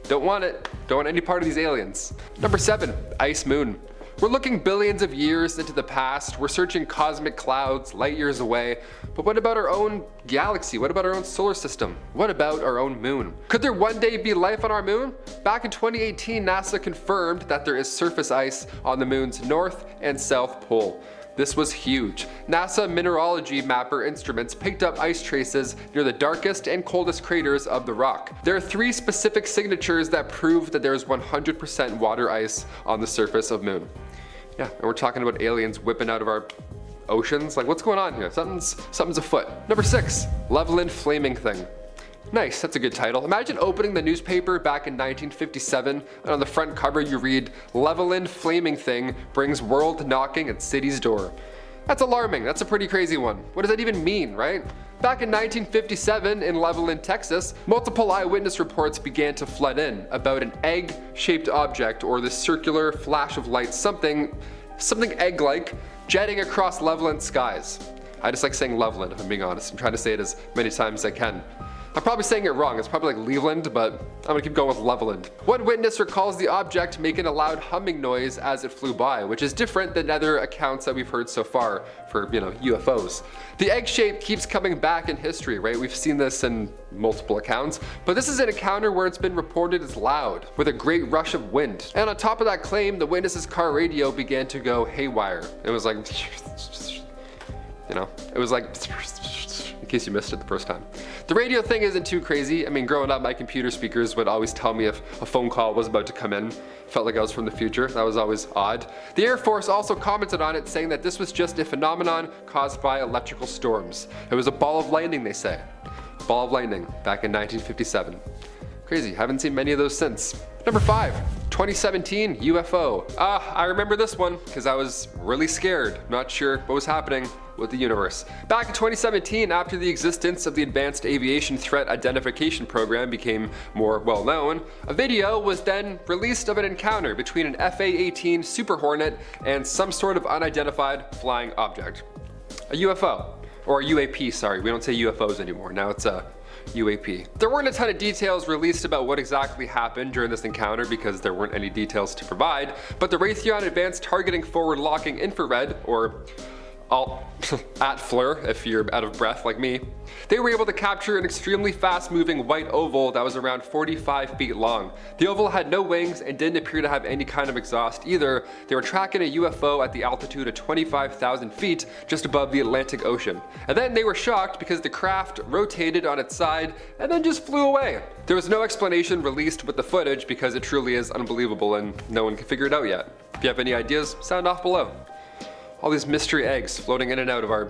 Don't want it. Don't want any part of these aliens. Number 7, Ice Moon. We're looking billions of years into the past, we're searching cosmic clouds light years away, but what about our own galaxy? What about our own solar system? What about our own moon? Could there one day be life on our moon? Back in 2018, NASA confirmed that there is surface ice on the moon's north and south pole. This was huge. NASA mineralogy mapper instruments picked up ice traces near the darkest and coldest craters of the rock. There are 3 specific signatures that prove that there is 100% water ice on the surface of moon. Yeah, and we're talking about aliens whipping out of our oceans. Like, what's going on here? Something's afoot. Number 6, Levelin Flaming Thing. Nice, that's a good title. Imagine opening the newspaper back in 1957 and on the front cover you read, Levelin Flaming Thing brings world knocking at city's door. That's alarming, that's a pretty crazy one. What does that even mean, right? Back in 1957 in Levelin, Texas, multiple eyewitness reports began to flood in about an egg-shaped object or this circular flash of light, something egg-like, jetting across Levelin skies. I just like saying Levelin, if I'm being honest. I'm trying to say it as many times as I can. I'm probably saying it wrong, it's probably like Leveland, but I'm gonna keep going with Leveland. One witness recalls the object making a loud humming noise as it flew by, which is different than other accounts that we've heard so far for, UFOs. The egg shape keeps coming back in history, right? We've seen this in multiple accounts, but this is an encounter where it's been reported as loud, with a great rush of wind. And on top of that claim, the witness's car radio began to go haywire. It was like, it was like, in case you missed it the first time. The radio thing isn't too crazy. I mean, growing up, my computer speakers would always tell me if a phone call was about to come in. Felt like I was from the future. That was always odd. The Air Force also commented on it, saying that this was just a phenomenon caused by electrical storms. It was a ball of lightning, they say. Ball of lightning, back in 1957. Crazy, haven't seen many of those since. Number 5, 2017 UFO. I remember this one because I was really scared, not sure what was happening with the universe. Back in 2017, after the existence of the Advanced Aviation Threat Identification Program became more well known, a video was then released of an encounter between an FA-18 Super Hornet and some sort of unidentified flying object. A UFO, or a UAP, sorry, we don't say UFOs anymore, now it's a UAP. There weren't a ton of details released about what exactly happened during this encounter because there weren't any details to provide, but the Raytheon Advanced Targeting Forward Locking Infrared, or at FLIR if you're out of breath like me, they were able to capture an extremely fast moving white oval that was around 45 feet long. The oval had no wings and didn't appear to have any kind of exhaust either. They were tracking a UFO at the altitude of 25,000 feet just above the Atlantic Ocean. And then they were shocked because the craft rotated on its side and then just flew away. There was no explanation released with the footage because it truly is unbelievable and no one can figure it out yet. If you have any ideas, sound off below. All these mystery eggs floating in and out of our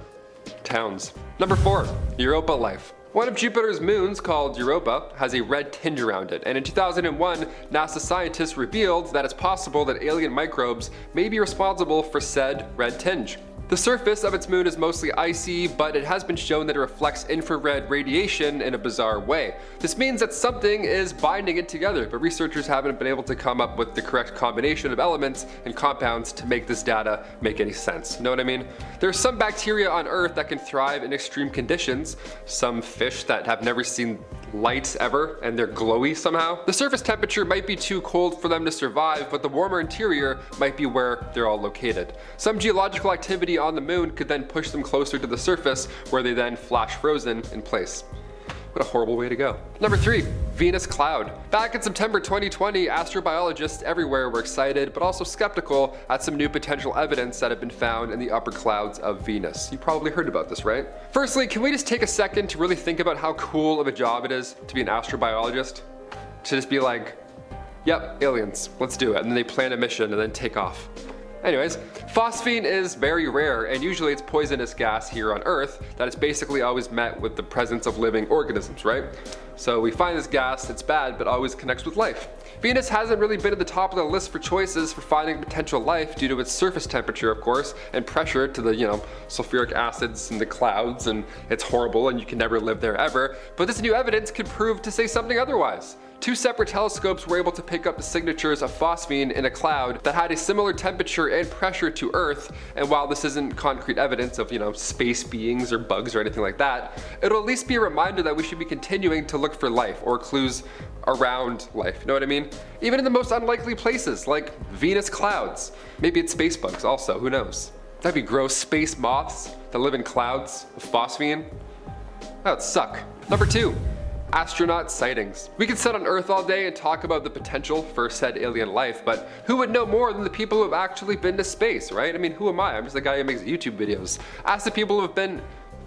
towns. Number 4, Europa life. One of Jupiter's moons, called Europa, has a red tinge around it, and in 2001, NASA scientists revealed that it's possible that alien microbes may be responsible for said red tinge. The surface of its moon is mostly icy, but it has been shown that it reflects infrared radiation in a bizarre way. This means that something is binding it together, but researchers haven't been able to come up with the correct combination of elements and compounds to make this data make any sense. Know what I mean? There are some bacteria on Earth that can thrive in extreme conditions, some fish that have never seen light ever and they're glowy somehow. The surface temperature might be too cold for them to survive, but the warmer interior might be where they're all located. Some geological activity on the moon could then push them closer to the surface, where they then flash frozen in place. What a horrible way to go. Number 3, Venus cloud. Back in September 2020, astrobiologists everywhere were excited but also skeptical at some new potential evidence that had been found in the upper clouds of Venus. You probably heard about this, right? Firstly, can we just take a second to really think about how cool of a job it is to be an astrobiologist? To just be like, yep, aliens, let's do it. And then they plan a mission and then take off. Anyways, phosphine is very rare, and usually it's poisonous gas here on Earth that is basically always met with the presence of living organisms, right? So we find this gas, it's bad, but always connects with life. Venus hasn't really been at the top of the list for choices for finding potential life due to its surface temperature, of course, and pressure to the, sulfuric acids in the clouds, and it's horrible and you can never live there ever. But this new evidence could prove to say something otherwise. 2 separate telescopes were able to pick up the signatures of phosphine in a cloud that had a similar temperature and pressure to Earth, and while this isn't concrete evidence of, space beings or bugs or anything like that, it'll at least be a reminder that we should be continuing to look for life or clues around life, you know what I mean? Even in the most unlikely places, like Venus clouds. Maybe it's space bugs also, who knows? That'd be gross. Space moths that live in clouds of phosphine. That would suck. Number 2. Astronaut sightings. We could sit on Earth all day and talk about the potential for said alien life, but who would know more than the people who have actually been to space, right? I mean, who am I? I'm just a guy who makes YouTube videos. Ask the people who have been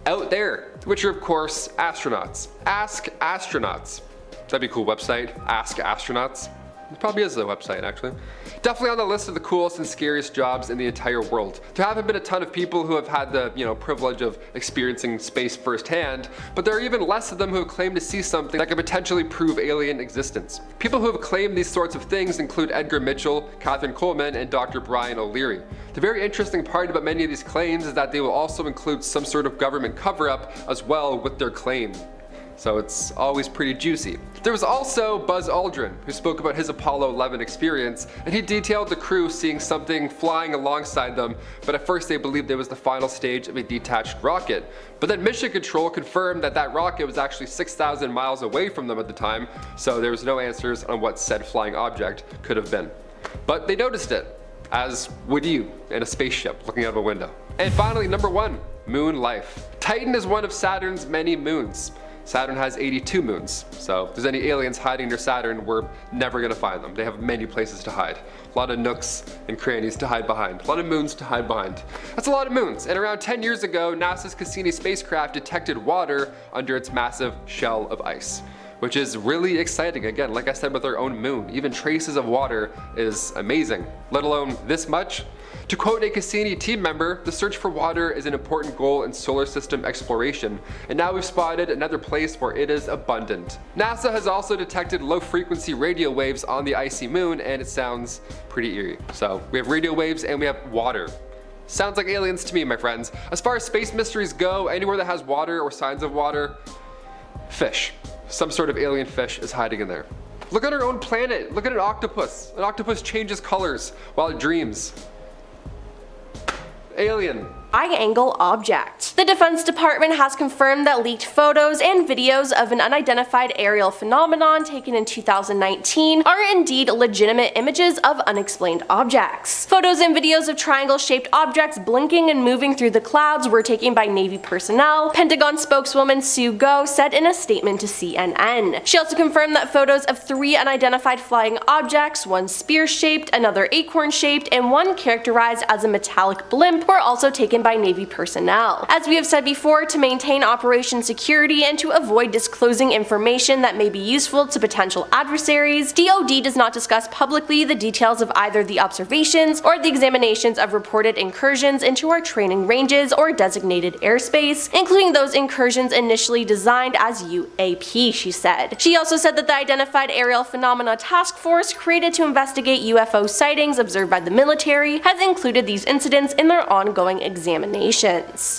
out there, which are of course astronauts. Ask Astronauts. That'd be a cool website, Ask Astronauts. It probably is a website, actually. Definitely on the list of the coolest and scariest jobs in the entire world. There haven't been a ton of people who have had the, privilege of experiencing space firsthand, but there are even less of them who have claimed to see something that could potentially prove alien existence. People who have claimed these sorts of things include Edgar Mitchell, Catherine Coleman, and Dr. Brian O'Leary. The very interesting part about many of these claims is that they will also include some sort of government cover-up as well with their claim. so it's always pretty juicy. There was also Buzz Aldrin, who spoke about his Apollo 11 experience, and he detailed the crew seeing something flying alongside them, but at first they believed it was the final stage of a detached rocket. But then Mission Control confirmed that that rocket was actually 6,000 miles away from them at the time, so there was no answers on what said flying object could have been. But they noticed it, as would you in a spaceship looking out of a window. And finally, number 1, moon life. Titan is one of Saturn's many moons. Saturn has 82 moons, so if there's any aliens hiding near Saturn, we're never gonna find them. They have many places to hide. A lot of nooks and crannies to hide behind. A lot of moons to hide behind. That's a lot of moons, and around 10 years ago, NASA's Cassini spacecraft detected water under its massive shell of ice, which is really exciting. Again, like I said with our own moon, even traces of water is amazing, let alone this much. To quote a Cassini team member, the search for water is an important goal in solar system exploration, and now we've spotted another place where it is abundant. NASA has also detected low frequency radio waves on the icy moon, and it sounds pretty eerie. So we have radio waves and we have water. Sounds like aliens to me, my friends. As far as space mysteries go, anywhere that has water or signs of water, fish. Some sort of alien fish is hiding in there. Look at our own planet. Look at an octopus. An octopus changes colors while it dreams. Alien. High-angle object. The Defense Department has confirmed that leaked photos and videos of an unidentified aerial phenomenon taken in 2019 are indeed legitimate images of unexplained objects. Photos and videos of triangle-shaped objects blinking and moving through the clouds were taken by Navy personnel, Pentagon spokeswoman Sue Go said in a statement to CNN. She also confirmed that photos of 3 unidentified flying objects, one spear-shaped, another acorn-shaped, and one characterized as a metallic blimp, were also taken by Navy personnel. As we have said before, to maintain operation security and to avoid disclosing information that may be useful to potential adversaries, DoD does not discuss publicly the details of either the observations or the examinations of reported incursions into our training ranges or designated airspace, including those incursions initially designed as UAP, she said. She also said that the Identified Aerial Phenomena Task Force, created to investigate UFO sightings observed by the military, has included these incidents in their ongoing examinations.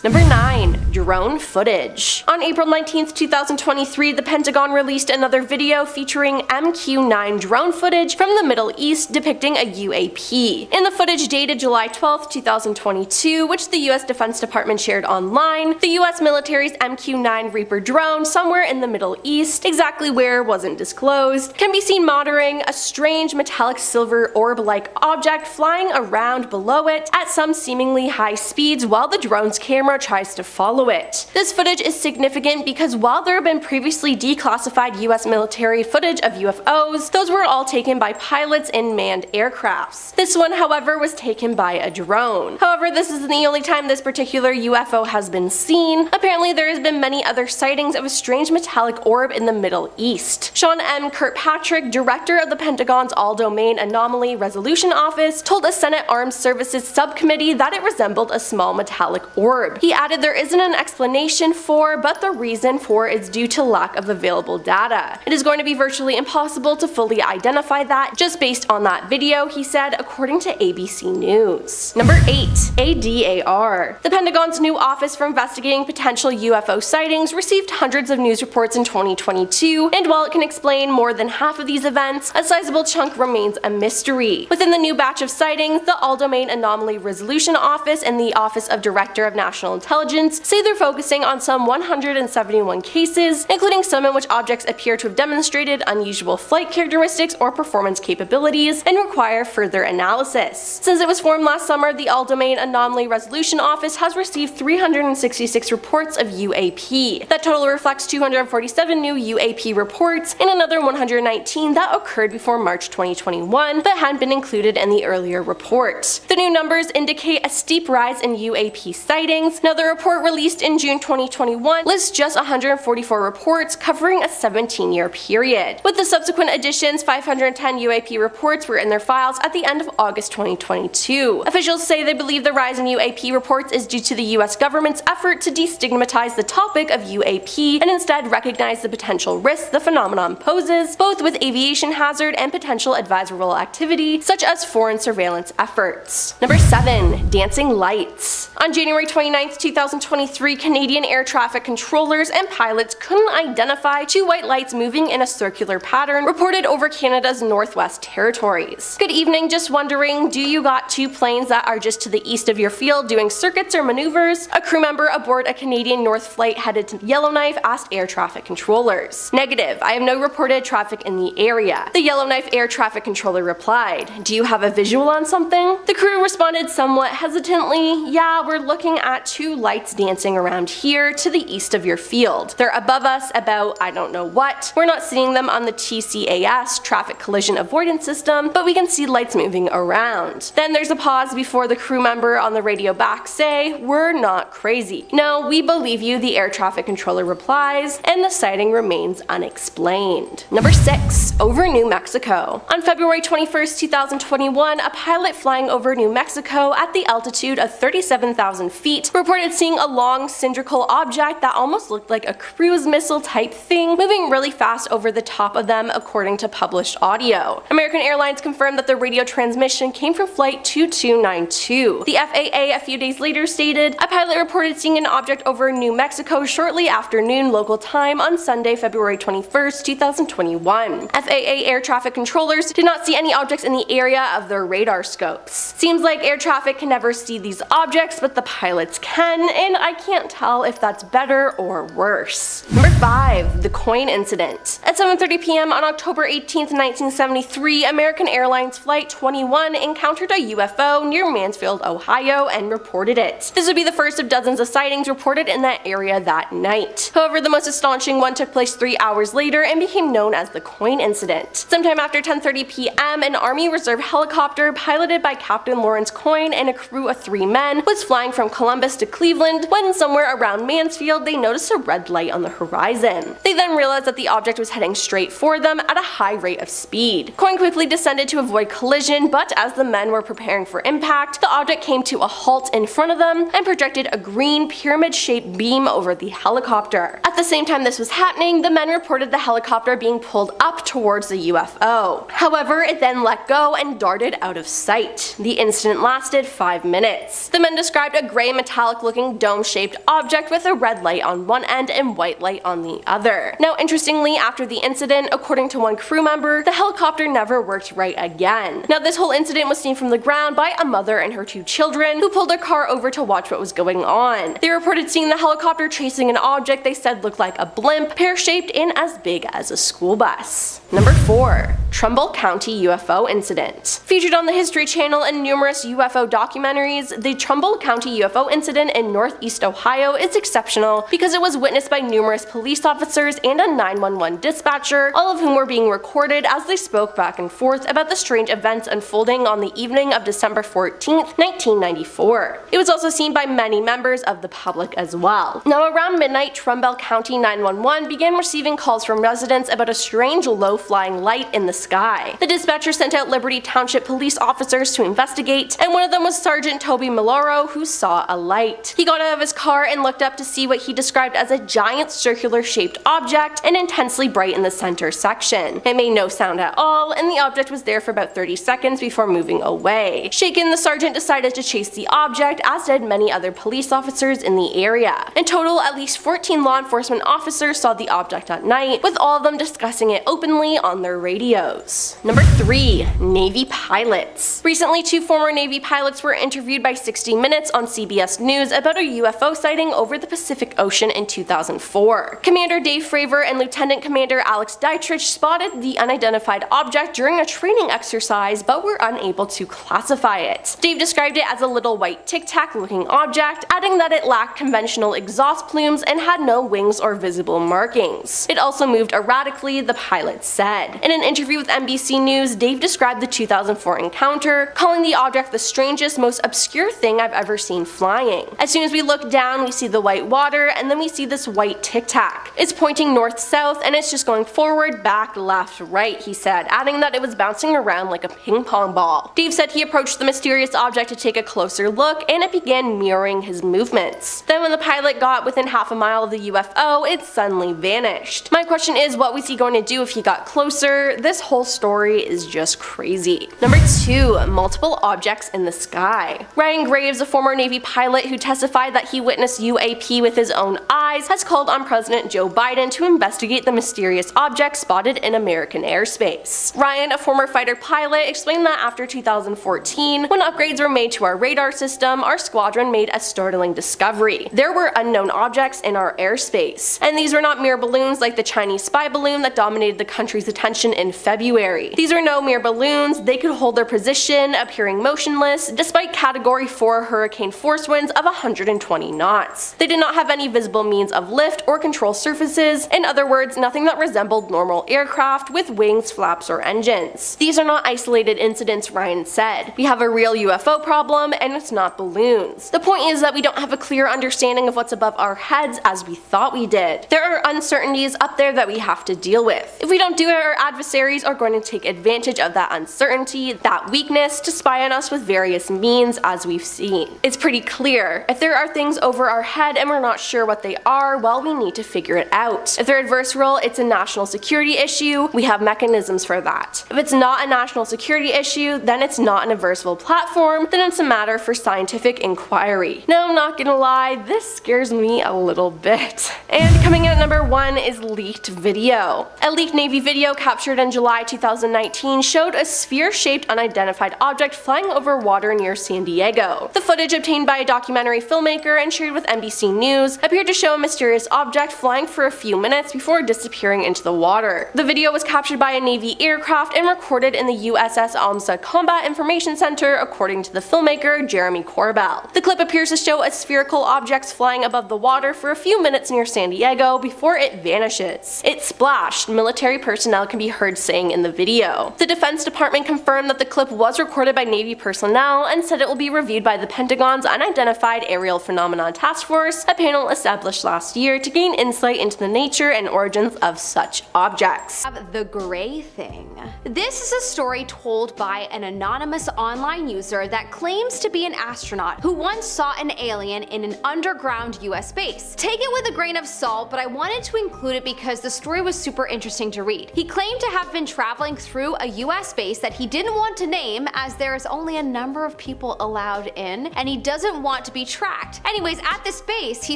Number 9. Drone footage. On April 19th, 2023, the Pentagon released another video featuring MQ-9 drone footage from the Middle East depicting a UAP. In the footage dated July 12th, 2022, which the US Defense Department shared online, the US military's MQ-9 Reaper drone, somewhere in the Middle East, exactly where wasn't disclosed, can be seen monitoring a strange metallic silver orb-like object flying around below it at some seemingly high speeds while the drone's camera tries to follow it. This footage is significant because while there have been previously declassified US military footage of UFOs, those were all taken by pilots in manned aircrafts. This one, however, was taken by a drone. However, this isn't the only time this particular UFO has been seen. Apparently, there has been many other sightings of a strange metallic orb in the Middle East. Sean M. Kirkpatrick, director of the Pentagon's All-Domain Anomaly Resolution Office, told a Senate Armed Services subcommittee that it resembled a small metallic orb. He added there isn't an explanation for, but the reason for is due to lack of available data. It is going to be virtually impossible to fully identify that just based on that video, he said, according to ABC News. Number 8. ADAR. The Pentagon's new Office for Investigating Potential UFO Sightings received hundreds of news reports in 2022, and while it can explain more than half of these events, a sizable chunk remains a mystery. Within the new batch of sightings, the All-Domain Anomaly Resolution Office and the Office of Director of National Intelligence say they're focusing on some 171 cases, including some in which objects appear to have demonstrated unusual flight characteristics or performance capabilities and require further analysis. Since it was formed last summer, the All-Domain Anomaly Resolution Office has received 366 reports of UAP. That total reflects 247 new UAP reports and another 119 that occurred before March 2021 but hadn't been included in the earlier report. The new numbers indicate a steep rise in UAP sightings. Now, the report released in June 2021 lists just 144 reports covering a 17-year period. With the subsequent additions, 510 UAP reports were in their files at the end of August 2022. Officials say they believe the rise in UAP reports is due to the US government's effort to destigmatize the topic of UAP and instead recognize the potential risks the phenomenon poses, both with aviation hazard and potential advisory activity, such as foreign surveillance efforts. Number 7. Dancing lights. incident. On January 29, 2023, Canadian air traffic controllers and pilots couldn't identify two white lights moving in a circular pattern reported over Canada's Northwest Territories. Good evening, just wondering, do you got two planes that are just to the east of your field doing circuits or maneuvers? A crew member aboard a Canadian North flight headed to Yellowknife asked air traffic controllers. Negative, I have no reported traffic in the area. The Yellowknife air traffic controller replied, do you have a visual on something? The crew responded somewhat hesitantly, yeah, we're looking at two lights dancing around here to the east of your field. They're above us about I don't know what. We're not seeing them on the TCAS, traffic collision avoidance system, but we can see lights moving around. Then there's a pause before the crew member on the radio back say, we're not crazy. No, we believe you, the air traffic controller replies, and the sighting remains unexplained. Number 6. Over New Mexico. On February 21st, 2021, a pilot flying over New Mexico at the altitude of 37,000 feet reported seeing a long cylindrical object that almost looked like a cruise missile type thing moving really fast over the top of them, according to published audio. American Airlines confirmed that the radio transmission came from flight 2292. The FAA a few days later stated, a pilot reported seeing an object over New Mexico shortly after noon local time on Sunday, February 21st, 2021. FAA air traffic controllers did not see any objects in the area of their radar scopes. Seems like air traffic can never see these objects, but the pilots can, and I can't tell if that's better or worse. Number 5. The coin incident. At 7:30 p.m. on October 18th, 1973, American Airlines Flight 21 encountered a UFO near Mansfield, Ohio, and reported it. This would be the first of dozens of sightings reported in that area that night. However, the most astonishing one took place 3 hours later and became known as the coin incident. Sometime after 10:30 p.m., an Army Reserve helicopter piloted by Captain Lawrence Coyne and a crew of 3 men was flying from Columbus to Cleveland when somewhere around Mansfield they noticed a red light on the horizon. They then realized that the object was heading straight for them at a high rate of speed. Coyne quickly descended to avoid collision, but as the men were preparing for impact, the object came to a halt in front of them and projected a green pyramid-shaped beam over the helicopter. At the same time this was happening, the men reported the helicopter being pulled up towards the UFO. However, it then let go and darted out of sight. The incident lasted 5 minutes. The men described a gray metallic-looking dome-shaped object with a red light on one end and white light on the other. Now, interestingly, after the incident, according to one crew member, the helicopter never worked right again. Now, this whole incident was seen from the ground by a mother and her 2 children who pulled their car over to watch what was going on. They reported seeing the helicopter chasing an object they said looked like a blimp, pear-shaped and as big as a school bus. Number 4. Trumbull County UFO Incident. Featured on the History Channel and numerous UFO documentaries, the Trumbull County UFO incident in northeast Ohio is exceptional because it was witnessed by numerous police officers and a 911 dispatcher, all of whom were being recorded as they spoke back and forth about the strange events unfolding on the evening of December 14th, 1994. It was also seen by many members of the public as well. Now, around midnight, Trumbull County 911 began receiving calls from residents about a strange low-flying light in the sky. The dispatcher sent out Liberty Township police officers to investigate, and one of them was Sergeant Toby Maloro, who saw a light. He got out of his car and looked up to see what he described as a giant circular-shaped object and intensely bright in the center section. It made no sound at all, and the object was there for about 30 seconds before moving away. Shaken, the sergeant decided to chase the object, as did many other police officers in the area. In total, at least 14 law enforcement officers saw the object at night, with all of them discussing it openly on their radios. Number 3. Navy pilots. Recently, 2 former Navy pilots were interviewed by 60 Minutes on CBS News about a UFO sighting over the Pacific Ocean in 2004. Commander Dave Fravor and Lieutenant Commander Alex Dietrich spotted the unidentified object during a training exercise but were unable to classify it. Dave described it as a little white tic-tac looking object, adding that it lacked conventional exhaust plumes and had no wings or visible markings. It also moved erratically, the pilot said. In an interview with NBC News, Dave described the 2004 encounter, calling the object the strangest, most obscure thing I've ever seen flying. As soon as we look down, we see the white water, and then we see this white tic-tac. It's pointing north-south, and it's just going forward, back, left, right, he said, adding that it was bouncing around like a ping pong ball. Dave said he approached the mysterious object to take a closer look, and it began mirroring his movements. Then when the pilot got within half a mile of the UFO, it suddenly vanished. My question is, what was he going to do if he got closer? This whole story is just crazy. Number 2. Multiple objects in the sky. Ryan Graves Graves, a former Navy pilot who testified that he witnessed UAP with his own eyes, has called on President Joe Biden to investigate the mysterious object spotted in American airspace. Ryan, a former fighter pilot, explained that after 2014, when upgrades were made to our radar system, our squadron made a startling discovery. There were unknown objects in our airspace, and these were not mere balloons like the Chinese spy balloon that dominated the country's attention in February. These are no mere balloons, they could hold their position, appearing motionless, despite Category 4 hurricane force winds of 120 knots. They did not have any visible means of lift or control surfaces, in other words, nothing that resembled normal aircraft with wings, flaps, or engines. These are not isolated incidents, Ryan said. We have a real UFO problem, and it's not balloons. The point is that we don't have a clear understanding of what's above our heads as we thought we did. There are uncertainties up there that we have to deal with. If we don't do it, our adversaries are going to take advantage of that uncertainty, that weakness, to spy on us with various means, as we've seen. It's pretty clear. If there are things over our head and we're not sure what they are, well, we need to figure it out. If they're adversarial, it's a national security issue, we have mechanisms for that. If it's not a national security issue, then it's not an adversarial platform, then it's a matter for scientific inquiry. No, I'm not gonna lie, this scares me a little bit. And coming in at number 1 is leaked video. A leaked Navy video captured in July 2019 showed a sphere-shaped unidentified object flying over water near San Diego. The footage, obtained by a documentary filmmaker and shared with NBC News, appeared to show a mysterious object flying for a few minutes before disappearing into the water. The video was captured by a Navy aircraft and recorded in the USS Amsa Combat Information Center, according to the filmmaker Jeremy Corbell. The clip appears to show a spherical object flying above the water for a few minutes near San Diego before it vanishes. It splashed, military personnel can be heard saying in the video. The Defense Department confirmed that the clip was recorded by Navy personnel and said it will be reviewed by the Pentagon's Unidentified Aerial Phenomena Task Force, a panel established last year to gain insight into the nature and origins of such objects. The gray thing. This is a story told by an anonymous online user that claims to be an astronaut who once saw an alien in an underground US base. Take it with a grain of salt, but I wanted to include it because the story was super interesting to read. He claimed to have been traveling through a US base that he didn't want to name, as there is only a number of people allowed in, and he doesn't want to be tracked. Anyways, at this base, he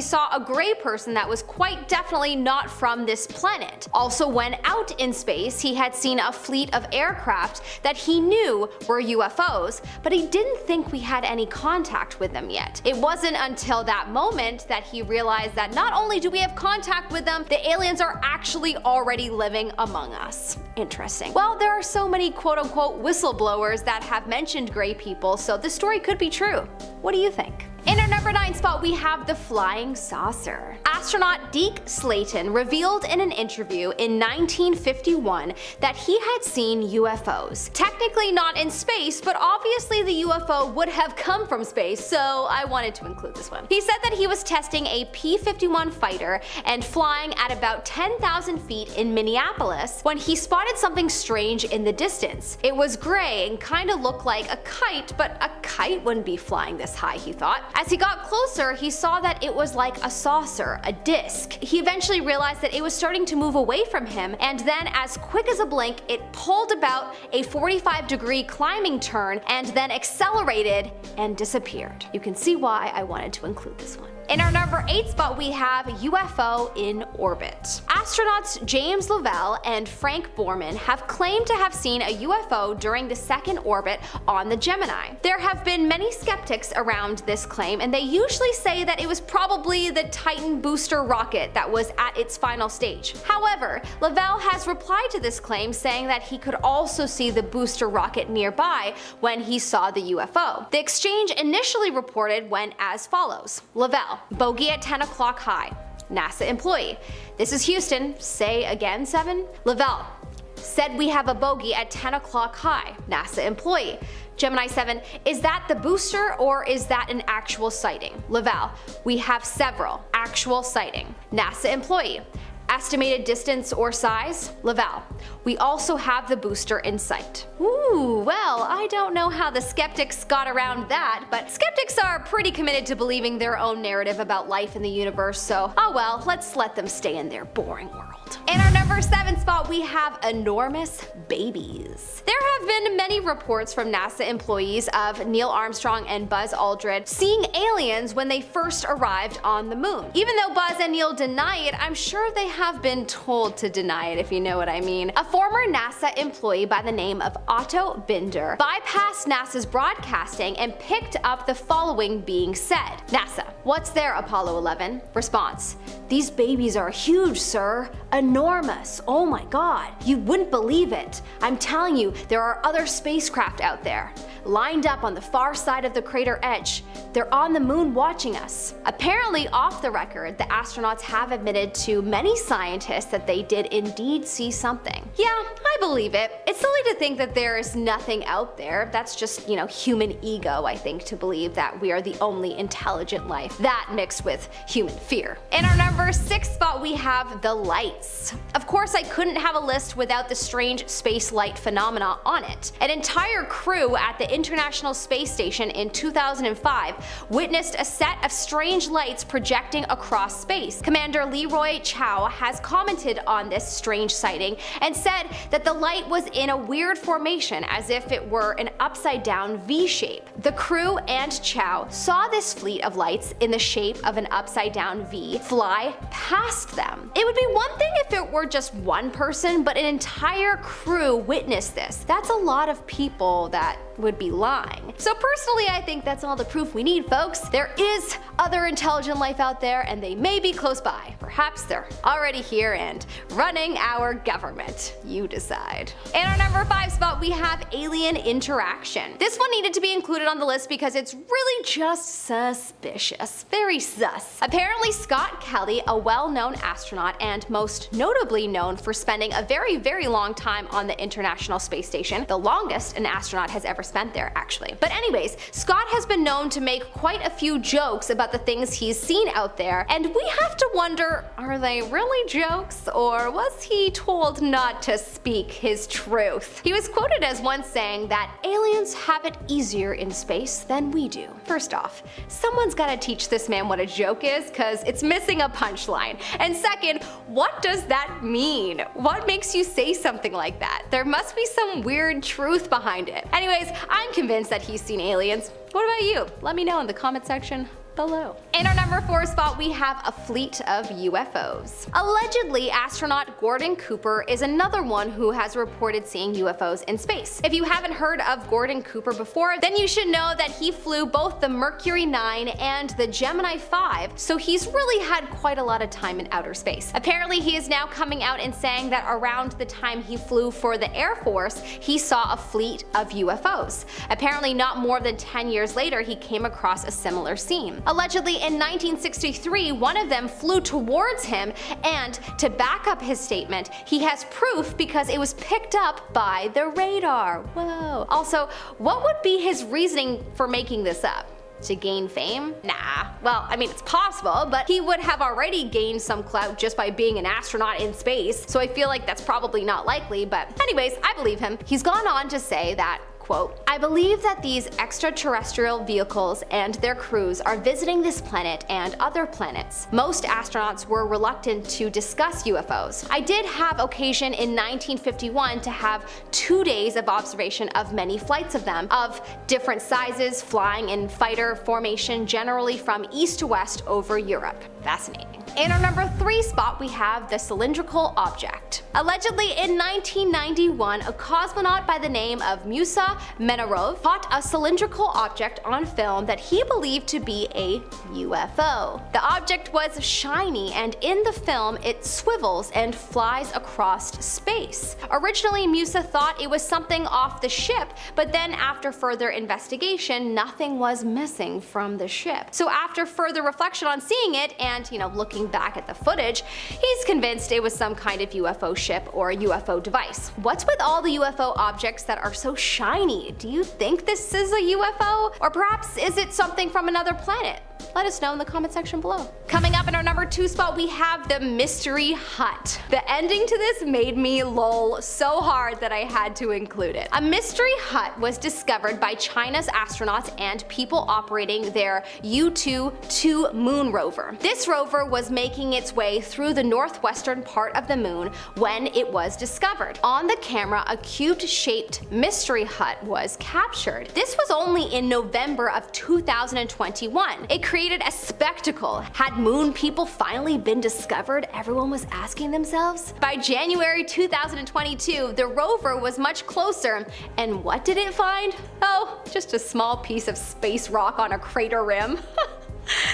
saw a gray person that was quite definitely not from this planet. Also, when out in space, he had seen a fleet of aircraft that he knew were UFOs, but he didn't think we had any contact with them yet. It wasn't until that moment that he realized that not only do we have contact with them, the aliens are actually already living among us. Interesting. Well, there are so many quote-unquote whistleblowers that have mentioned gray people, so this story could be true. What do you think? In our number 9 spot, we have the flying saucer. Astronaut Deke Slayton revealed in an interview in 1951 that he had seen UFOs. Technically not in space, but obviously the UFO would have come from space, so I wanted to include this one. He said that he was testing a P-51 fighter and flying at about 10,000 feet in Minneapolis when he spotted something strange in the distance. It was gray and kind of looked like a kite, but a kite wouldn't be flying this high, he thought. As he got closer, he saw that it was like a saucer, a disc. He eventually realized that it was starting to move away from him, and then as quick as a blink, it pulled about a 45-degree climbing turn and then accelerated and disappeared. You can see why I wanted to include this one. In our number 8 spot, we have UFO in orbit. Astronauts James Lovell and Frank Borman have claimed to have seen a UFO during the second orbit on the Gemini. There have been many skeptics around this claim, and they usually say that it was probably the Titan booster rocket that was at its final stage. However, Lovell has replied to this claim, saying that he could also see the booster rocket nearby when he saw the UFO. The exchange initially reported went as follows. Lovell: bogey at 10 o'clock high. NASA employee: this is Houston, say again 7. Lovell: said we have a bogey at 10 o'clock high. NASA employee: Gemini 7, is that the booster or is that an actual sighting? Lovell: we have several. Actual sighting. NASA employee: estimated distance or size? Lovell: we also have the booster in sight. Ooh, well, I don't know how the skeptics got around that, but skeptics are pretty committed to believing their own narrative about life in the universe, so oh well, let's let them stay in their boring world. In our number number 7 spot, we have enormous babies. There have been many reports from NASA employees of Neil Armstrong and Buzz Aldrin seeing aliens when they first arrived on the moon. Even though Buzz and Neil deny it, I'm sure they have been told to deny it, if you know what I mean. A former NASA employee by the name of Otto Binder bypassed NASA's broadcasting and picked up the following being said. NASA, what's there, Apollo 11? Response, these babies are huge, sir. Enormous. Oh my god. You wouldn't believe it. I'm telling you, there are other spacecraft out there, lined up on the far side of the crater edge. They're on the moon watching us. Apparently, off the record, the astronauts have admitted to many scientists that they did indeed see something. Yeah, I believe it. It's silly to think that there is nothing out there. That's just, human ego, I think, to believe that we are the only intelligent life. That mixed with human fear. In our number 6 spot, we have the lights. Of course, I couldn't have a list without the strange space light phenomena on it. An entire crew at the International Space Station in 2005 witnessed a set of strange lights projecting across space. Commander Leroy Chow has commented on this strange sighting and said that the light was in a weird formation as if it were an upside down V shape. The crew and Chow saw this fleet of lights in the shape of an upside down V fly past them. It would be one thing if it were just one person, but an entire crew witnessed this. That's a lot of people that would be lying. So personally, I think that's all the proof we need, folks. There is other intelligent life out there, and they may be close by. Perhaps they're already here and running our government. You decide. In our number 5 spot, we have alien interaction. This one needed to be included on the list because it's really just suspicious. Very sus. Apparently, Scott Kelly, a well-known astronaut and most notably known for spending a very, very long time on the International Space Station, the longest an astronaut has ever spent there, actually. But anyways, Scott has been known to make quite a few jokes about the things he's seen out there, and we have to wonder, are they really jokes, or was he told not to speak his truth? He was quoted as once saying that aliens have it easier in space than we do. First off, someone's gotta teach this man what a joke is, cause it's missing a punchline. And second, what does that mean? What makes you say something like that? There must be some weird truth behind it. Anyways, I'm convinced that he's seen aliens. What about you? Let me know in the comment section below. In our number 4 spot, we have a fleet of UFOs. Allegedly, astronaut Gordon Cooper is another one who has reported seeing UFOs in space. If you haven't heard of Gordon Cooper before, then you should know that he flew both the Mercury 9 and the Gemini 5, so he's really had quite a lot of time in outer space. Apparently, he is now coming out and saying that around the time he flew for the Air Force, he saw a fleet of UFOs. Apparently, not more than 10 years later, he came across a similar scene. Allegedly, in 1963, one of them flew towards him, and to back up his statement, he has proof because it was picked up by the radar. Whoa. Also, what would be his reasoning for making this up? To gain fame? Nah. Well, I mean, it's possible, but he would have already gained some clout just by being an astronaut in space, so I feel like that's probably not likely, but anyways, I believe him. He's gone on to say that, quote, I believe that these extraterrestrial vehicles and their crews are visiting this planet and other planets. Most astronauts were reluctant to discuss UFOs. I did have occasion in 1951 to have 2 days of observation of many flights of them, of different sizes, flying in fighter formation generally from east to west over Europe. Fascinating. In our number 3 spot, we have the cylindrical object. Allegedly, in 1991, a cosmonaut by the name of Musa Menarov caught a cylindrical object on film that he believed to be a UFO. The object was shiny, and in the film it swivels and flies across space. Originally, Musa thought it was something off the ship, but then after further investigation, nothing was missing from the ship. So after further reflection on seeing it and, looking back at the footage, he's convinced it was some kind of UFO ship or UFO device. What's with all the UFO objects that are so shiny? Do you think this is a UFO? Or perhaps is it something from another planet? Let us know in the comment section below. Coming up in our number 2 spot, we have the mystery hut. The ending to this made me lol so hard that I had to include it. A mystery hut was discovered by China's astronauts and people operating their U-2 moon rover. This rover was making its way through the northwestern part of the moon when it was discovered. On the camera, a cube-shaped mystery hut was captured. This was only in November of 2021. It created a spectacle. Had moon people finally been discovered? Everyone was asking themselves. By January 2022, the rover was much closer, and what did it find? Oh, just a small piece of space rock on a crater rim.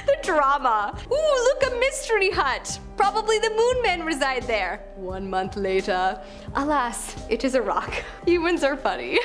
The drama. Ooh, look, a mystery hut. Probably the moon men reside there. 1 month later, alas, it is a rock. Humans are funny.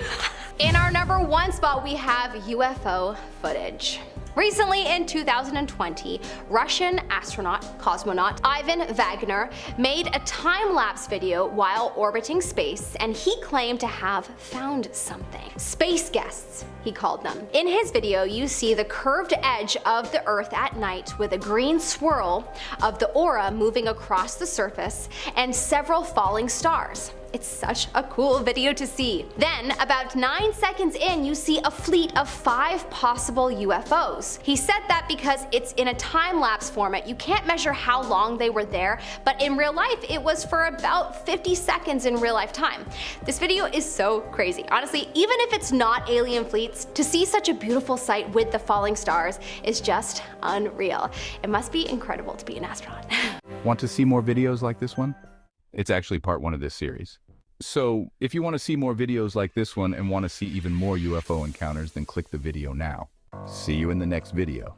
In our number 1 spot, we have UFO footage. Recently in 2020, Russian astronaut Cosmonaut Ivan Wagner made a time-lapse video while orbiting space, and he claimed to have found something. Space guests, he called them. In his video, you see the curved edge of the Earth at night with a green swirl of the aura moving across the surface and several falling stars. It's such a cool video to see. Then, about 9 seconds in, you see a fleet of 5 possible UFOs. He said that because it's in a time-lapse format, you can't measure how long they were there, but in real life, it was for about 50 seconds in real life time. This video is so crazy. Honestly, even if it's not alien fleets, to see such a beautiful sight with the falling stars is just unreal. It must be incredible to be an astronaut. Want to see more videos like this one? It's actually part 1 of this series. So, if you want to see more videos like this one and want to see even more UFO encounters, then click the video now. See you in the next video.